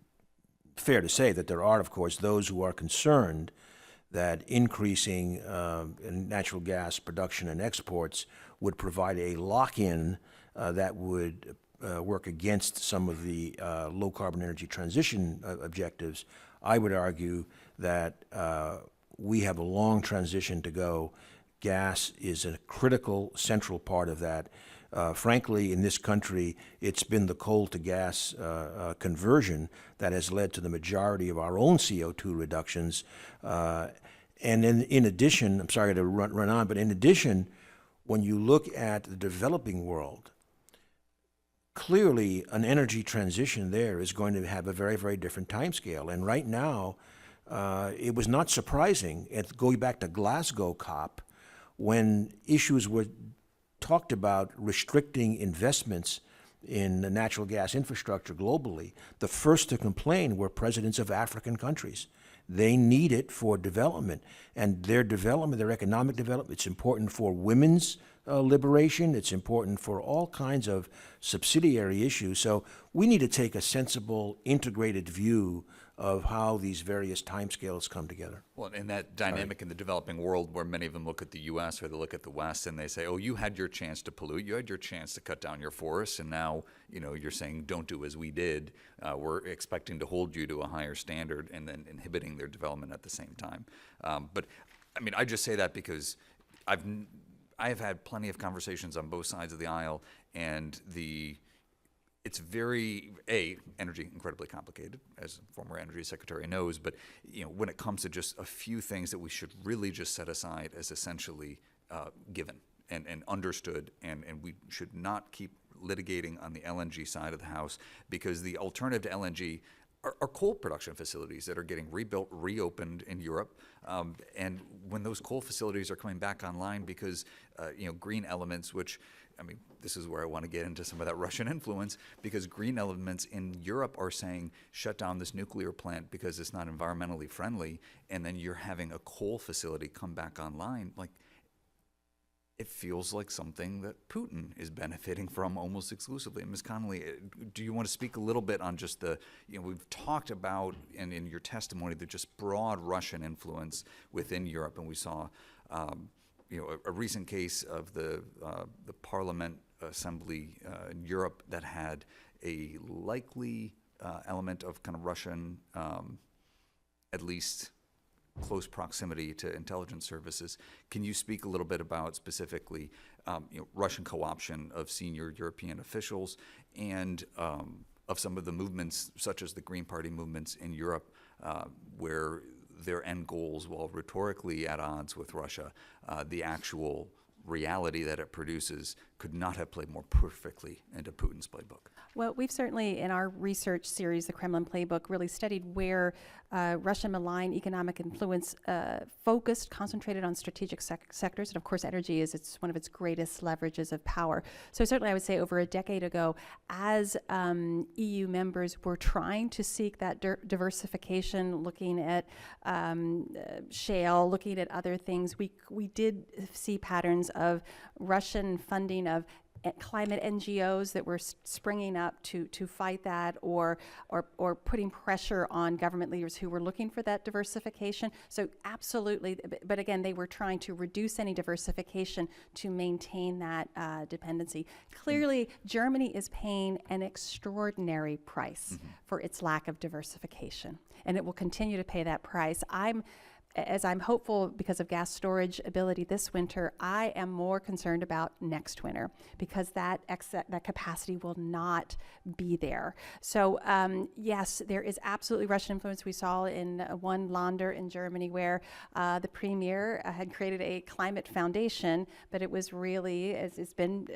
fair to say that there are, of course, those who are concerned that increasing natural gas production and exports would provide a lock-in that would work against some of the low-carbon energy transition objectives. I would argue that we have a long transition to go. Gas is a critical, central part of that. Frankly, in this country, it's been the coal to gas conversion that has led to the majority of our own CO2 reductions. And in addition, I'm sorry to run on, but in addition, when you look at the developing world, clearly an energy transition there is going to have a very, very different timescale. And right now, it was not surprising, going back to Glasgow COP, when issues were talked about restricting investments in the natural gas infrastructure globally, the first to complain were presidents of African countries. They need it for development, and their development, their economic development, it's important for women's liberation, it's important for all kinds of subsidiary issues. So we need to take a sensible, integrated view of how these various timescales come together. Well, and that dynamic in the developing world where many of them look at the U.S. or they look at the West and they say, oh, you had your chance to pollute, you had your chance to cut down your forests, and now, you're saying don't do as we did. We're expecting to hold you to a higher standard and then inhibiting their development at the same time. But, I just say that because I have had plenty of conversations on both sides of the aisle, and it's very, energy incredibly complicated, as former energy secretary knows, but when it comes to just a few things that we should really just set aside as essentially given and understood, and we should not keep litigating on the LNG side of the house, because the alternative to LNG are coal production facilities that are getting rebuilt, reopened in Europe. And when those coal facilities are coming back online because, green elements, which, this is where I want to get into some of that Russian influence, because green elements in Europe are saying, shut down this nuclear plant because it's not environmentally friendly, and then you're having a coal facility come back online. It feels like something that Putin is benefiting from almost exclusively. And Ms. Conley, do you want to speak a little bit on just we've talked about, and in your testimony, the just broad Russian influence within Europe, and we saw, a recent case of the Parliament Assembly in Europe that had a likely element of kind of Russian, at least close proximity to intelligence services. Can you speak a little bit about specifically Russian co-option of senior European officials and of some of the movements, such as the Green Party movements in Europe, where their end goals, while rhetorically at odds with Russia, the actual reality that it produces could not have played more perfectly into Putin's playbook? Well, we've certainly, in our research series, the Kremlin Playbook, really studied where Russian malign economic influence focused, concentrated on strategic sectors. And of course, energy is one of its greatest leverages of power. So certainly I would say over a decade ago, as EU members were trying to seek that diversification, looking at shale, looking at other things, we did see patterns of Russian funding of climate NGOs that were springing up to fight that, or putting pressure on government leaders who were looking for that diversification. So absolutely, but again, they were trying to reduce any diversification to maintain that dependency. Clearly, Germany is paying an extraordinary price for its lack of diversification, and it will continue to pay that price. As I'm hopeful because of gas storage ability this winter, I am more concerned about next winter, because that capacity will not be there. So yes, there is absolutely Russian influence. We saw in one Länder in Germany where the premier had created a climate foundation, but it was really, as it's been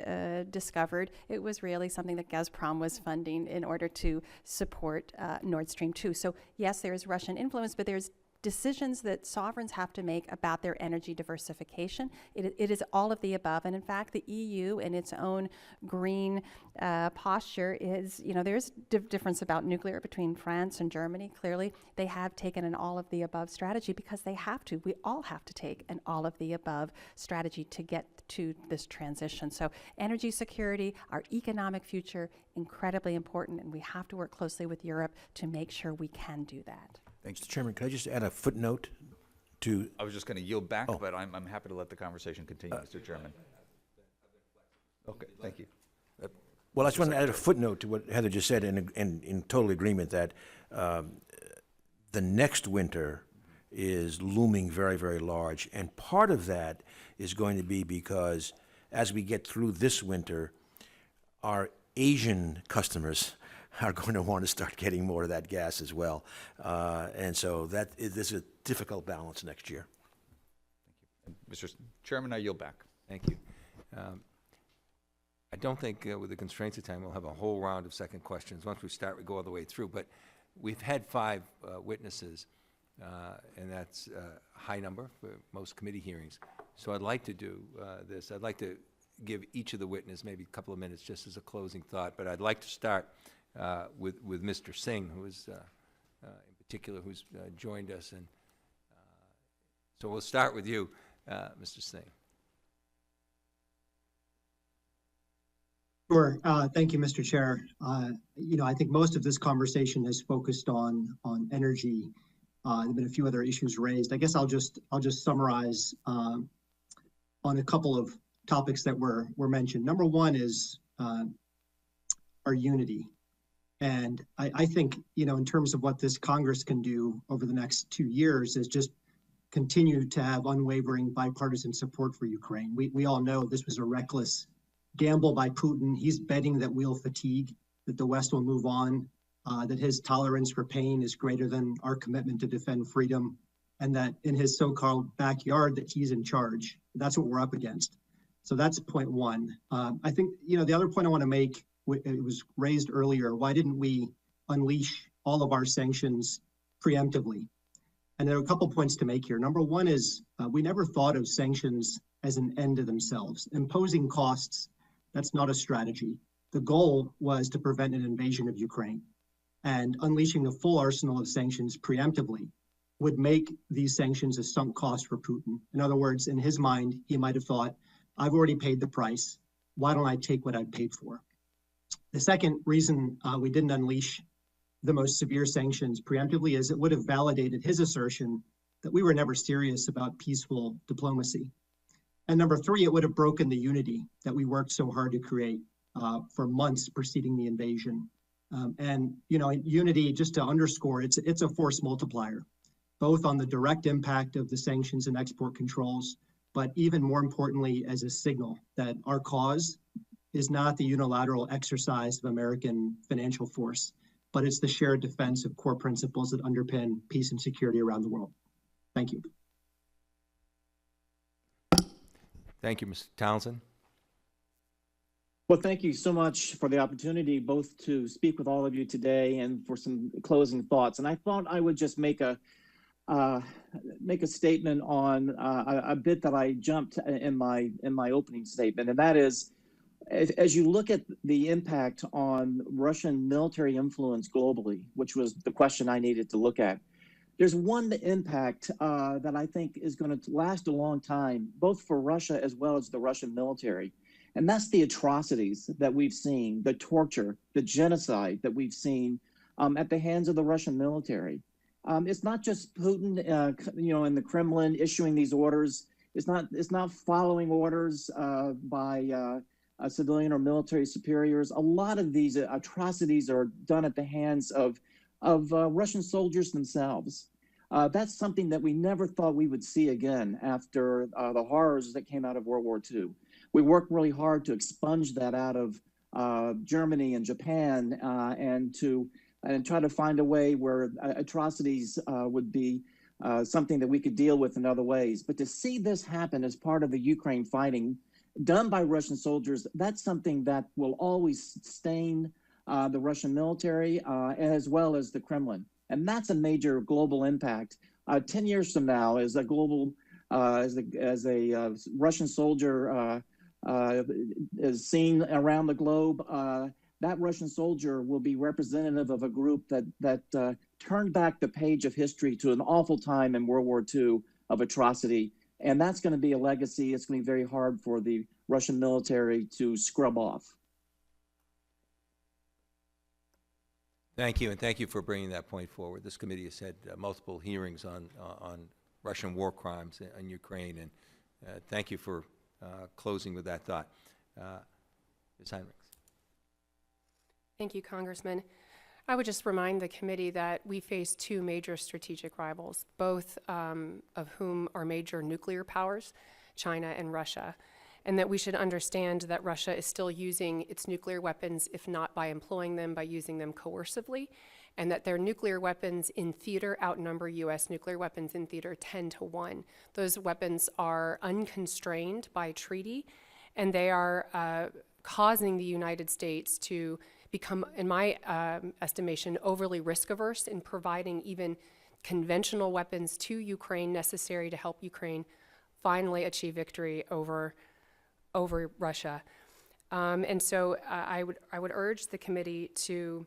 discovered, it was really something that Gazprom was funding in order to support Nord Stream 2. So yes, there is Russian influence, but there's decisions that sovereigns have to make about their energy diversification. It is all of the above. And in fact, the EU in its own green posture is, there's difference about nuclear between France and Germany. Clearly, they have taken an all of the above strategy because they have to. We all have to take an all of the above strategy to get to this transition. So energy security, our economic future, incredibly important, and we have to work closely with Europe to make sure we can do that. Thanks, Mr. Chairman. Could I just add a footnote to? I was just going to yield back, but I'm happy to let the conversation continue, Mr. Chairman. Okay, thank you. Well, I just want to add a footnote to what Heather just said, and in total agreement that the next winter is looming very, very large. And part of that is going to be because as we get through this winter, our Asian customers are going to want to start getting more of that gas as well. And so this is a difficult balance next year. Thank you. Mr. Chairman, I yield back. Thank you. I don't think with the constraints of time, we'll have a whole round of second questions. Once we start, we go all the way through. But we've had 5 witnesses, and that's a high number for most committee hearings. So I'd like to do this. I'd like to give each of the witnesses maybe a couple of minutes just as a closing thought, but I'd like to start with Mr. Singh, who is in particular, who's joined us. And so we'll start with you, Mr. Singh. Sure. Thank you, Mr. Chair. I think most of this conversation has focused on energy. There have been a few other issues raised. I guess I'll just summarize on a couple of topics that were mentioned. Number one is our unity. And I think, in terms of what this Congress can do over the next 2 years is just continue to have unwavering bipartisan support for Ukraine. We all know this was a reckless gamble by Putin. He's betting that we'll fatigue, that the West will move on, that his tolerance for pain is greater than our commitment to defend freedom, and that in his so-called backyard that he's in charge. That's what we're up against. So that's point one. I think, the other point I want to make, it was raised earlier, why didn't we unleash all of our sanctions preemptively? And there are a couple points to make here. Number one is we never thought of sanctions as an end to themselves. Imposing costs, that's not a strategy. The goal was to prevent an invasion of Ukraine. And unleashing the full arsenal of sanctions preemptively would make these sanctions a sunk cost for Putin. In other words, in his mind, he might have thought, I've already paid the price. Why don't I take what I've paid for? The second reason we didn't unleash the most severe sanctions preemptively is it would have validated his assertion that we were never serious about peaceful diplomacy. And number three, it would have broken the unity that we worked so hard to create for months preceding the invasion. Unity, just to underscore, it's a force multiplier, both on the direct impact of the sanctions and export controls, but even more importantly, as a signal that our cause is not the unilateral exercise of American financial force, but it's the shared defense of core principles that underpin peace and security around the world. Thank you. Thank you, Mr. Townsend. Well, thank you so much for the opportunity both to speak with all of you today and for some closing thoughts. And I thought I would just make a statement on a bit that I jumped in my opening statement, and that is, as you look at the impact on Russian military influence globally, which was the question I needed to look at, there's one impact that I think is going to last a long time, both for Russia as well as the Russian military. And that's the atrocities that we've seen, the torture, the genocide that we've seen at the hands of the Russian military. It's not just Putin, in the Kremlin issuing these orders. It's not following orders by civilian or military superiors. A lot of these atrocities are done at the hands of Russian soldiers themselves. That's something that we never thought we would see again after the horrors that came out of World War II. We worked really hard to expunge that out of Germany and Japan and try to find a way where atrocities would be something that we could deal with in other ways. But to see this happen as part of the Ukraine fighting done by Russian soldiers, that's something that will always stain the Russian military as well as the Kremlin. And that's a major global impact. 10 years from now, as a global, as a Russian soldier is seen around the globe, that Russian soldier will be representative of a group that turned back the page of history to an awful time in World War II of atrocity. And that's going to be a legacy. It's going to be very hard for the Russian military to scrub off. Thank you, and thank you for bringing that point forward. This committee has had multiple hearings on Russian war crimes in Ukraine, and thank you for closing with that thought. Ms. Heinrichs. Thank you, Congressman. I would just remind the committee that we face two major strategic rivals, both of whom are major nuclear powers, China and Russia, and that we should understand that Russia is still using its nuclear weapons, if not by employing them, by using them coercively, and that their nuclear weapons in theater outnumber U.S. nuclear weapons in theater 10-1. Those weapons are unconstrained by treaty, and they are causing the United States to become, in my estimation, overly risk averse in providing even conventional weapons to Ukraine necessary to help Ukraine finally achieve victory over Russia. And so I would urge the committee to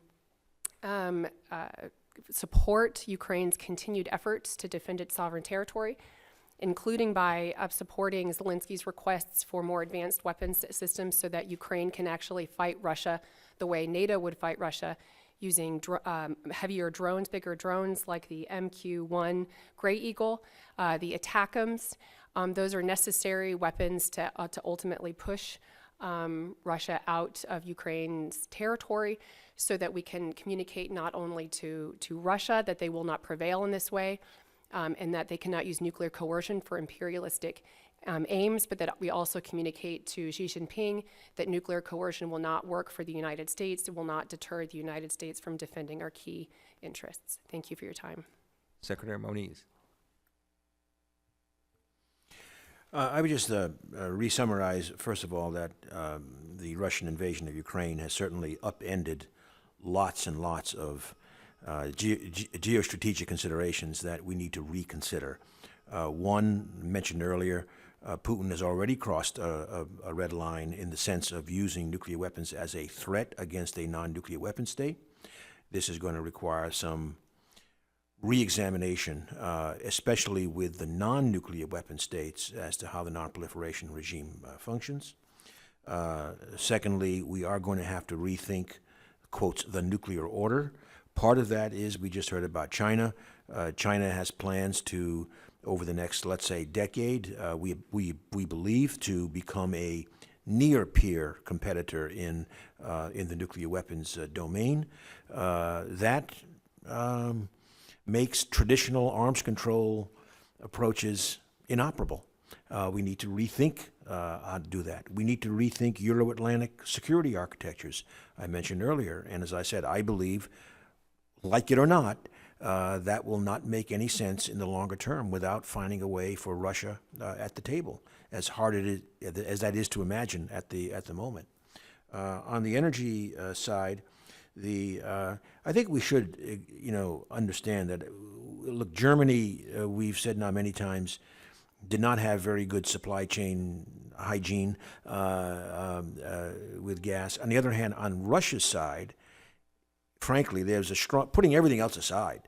support Ukraine's continued efforts to defend its sovereign territory, including by supporting Zelensky's requests for more advanced weapons systems so that Ukraine can actually fight Russia the way NATO would fight Russia, using heavier drones, bigger drones like the MQ-1 Grey Eagle, the ATACMS. Those are necessary weapons to ultimately push Russia out of Ukraine's territory so that we can communicate not only to Russia that they will not prevail in this way and that they cannot use nuclear coercion for imperialistic aims, but that we also communicate to Xi Jinping that nuclear coercion will not work for the United States. It will not deter the United States from defending our key interests. Thank you for your time. Secretary Moniz. I would just re-summarize, first of all, that the Russian invasion of Ukraine has certainly upended lots and lots of geostrategic considerations that we need to reconsider. One, mentioned earlier, Putin has already crossed a red line in the sense of using nuclear weapons as a threat against a non-nuclear weapon state. This is going to require some re-examination, especially with the non-nuclear weapon states, as to how the non-proliferation regime functions. Secondly, we are going to have to rethink, quotes, the nuclear order. Part of that is, we just heard about China. China has plans to, over the next, let's say, decade, we believe, to become a near-peer competitor in the nuclear weapons domain. That makes traditional arms control approaches inoperable. We need to rethink how to do that. We need to rethink Euro-Atlantic security architectures I mentioned earlier. And as I said, I believe, like it or not, that will not make any sense in the longer term without finding a way for Russia at the table, as hard as that is to imagine at the moment. On the energy side, I think we should, understand that, look, Germany, we've said now many times, did not have very good supply chain hygiene with gas. On the other hand, on Russia's side, frankly, there's a strong, putting everything else aside,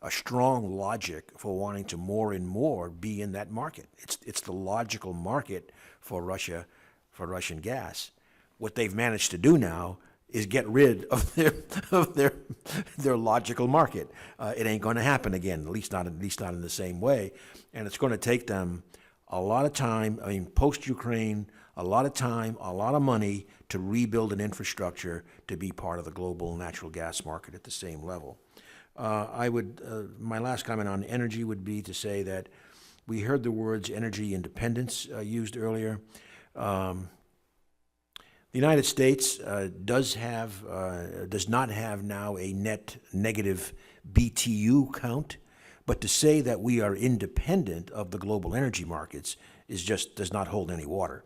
a strong logic for wanting to more and more be in that market. It's the logical market for Russia, for Russian gas. What they've managed to do now is get rid of their logical market. It ain't going to happen again, at least not in the same way. And it's going to take them a lot of time, post-Ukraine, a lot of time, a lot of money to rebuild an infrastructure to be part of the global natural gas market at the same level. My last comment on energy would be to say that we heard the words energy independence used earlier. The United States does not have now a net negative BTU count, but to say that we are independent of the global energy markets does not hold any water.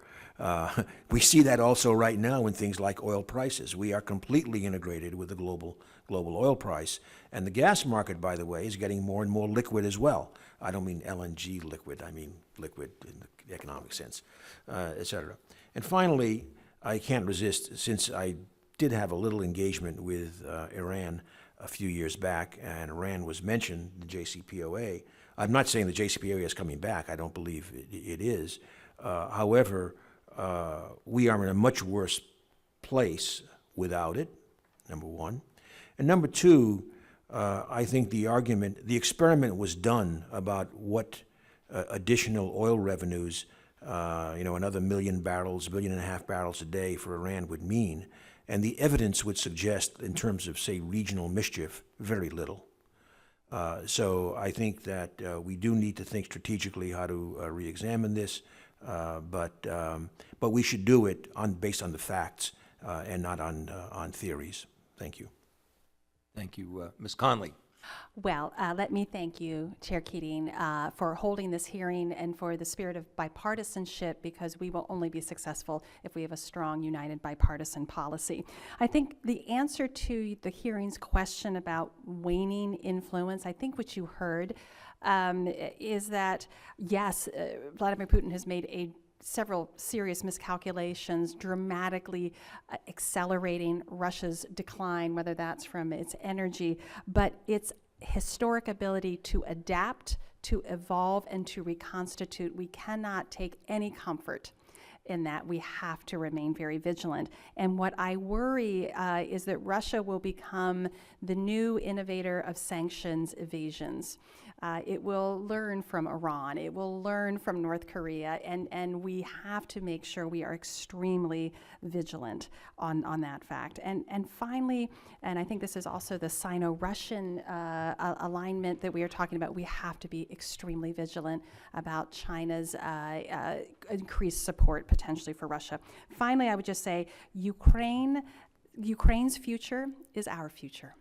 We see that also right now in things like oil prices. We are completely integrated with the global oil price. And the gas market, by the way, is getting more and more liquid as well. I don't mean LNG liquid, I mean liquid in the economic sense, et cetera. And finally, I can't resist, since I did have a little engagement with Iran a few years back, and Iran was mentioned, the JCPOA. I'm not saying the JCPOA is coming back. I don't believe it is. However, we are in a much worse place without it, number one. And number two, I think the experiment was done about what additional oil revenues, another 1 million barrels, 1.5 million barrels a day for Iran would mean. And the evidence would suggest, in terms of, say, regional mischief, very little. So I think that we do need to think strategically how to re-examine this, but we should do it based on the facts and not on theories. Thank you. Thank you. Ms. Conley. Well, let me thank you, Chair Keating, for holding this hearing and for the spirit of bipartisanship, because we will only be successful if we have a strong, united bipartisan policy. I think the answer to the hearing's question about waning influence, I think what you heard is that, yes, Vladimir Putin has made several serious miscalculations, dramatically accelerating Russia's decline, whether that's from its energy, but its historic ability to adapt, to evolve, and to reconstitute. We cannot take any comfort in that. We have to remain very vigilant. And what I worry is that Russia will become the new innovator of sanctions evasions. It will learn from Iran. It will learn from North Korea. And we have to make sure we are extremely vigilant on that fact. And finally, and I think this is also the Sino-Russian alignment that we are talking about, we have to be extremely vigilant about China's increased support potentially for Russia. Finally, I would just say Ukraine's future is our future.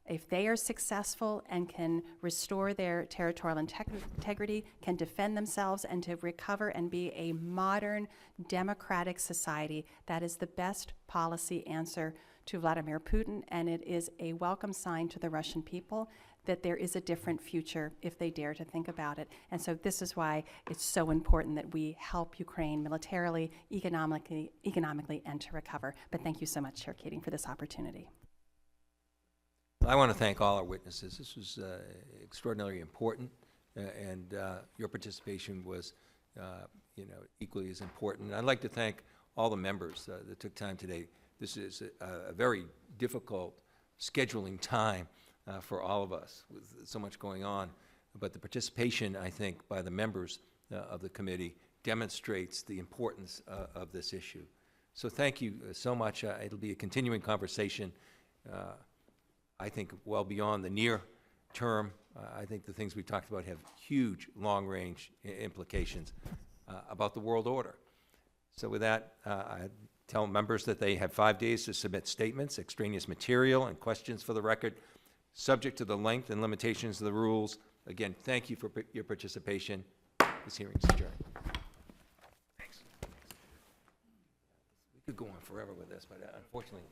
If they are successful and can restore their territorial integrity, can defend themselves, and to recover and be a modern democratic society, that is the best policy answer to Vladimir Putin, and it is a welcome sign to the Russian people that there is a different future if they dare to think about it. And so this is why it's so important that we help Ukraine militarily, economically, and to recover. But thank you so much, Chair Keating, for this opportunity. I want to thank all our witnesses. This was extraordinarily important, and your participation was, equally as important. And I'd like to thank all the members that took time today. This is a very difficult scheduling time for all of us with so much going on. But the participation, I think, by the members of the committee demonstrates the importance of this issue. So thank you so much. It'll be a continuing conversation. I think well beyond the near term. I think the things we talked about have huge long-range implications about the world order. So with that, I tell members that they have 5 days to submit statements, extraneous material, and questions for the record, subject to the length and limitations of the rules. Again, thank you for your participation. This hearing is adjourned. Thanks. We could go on forever with this, but unfortunately,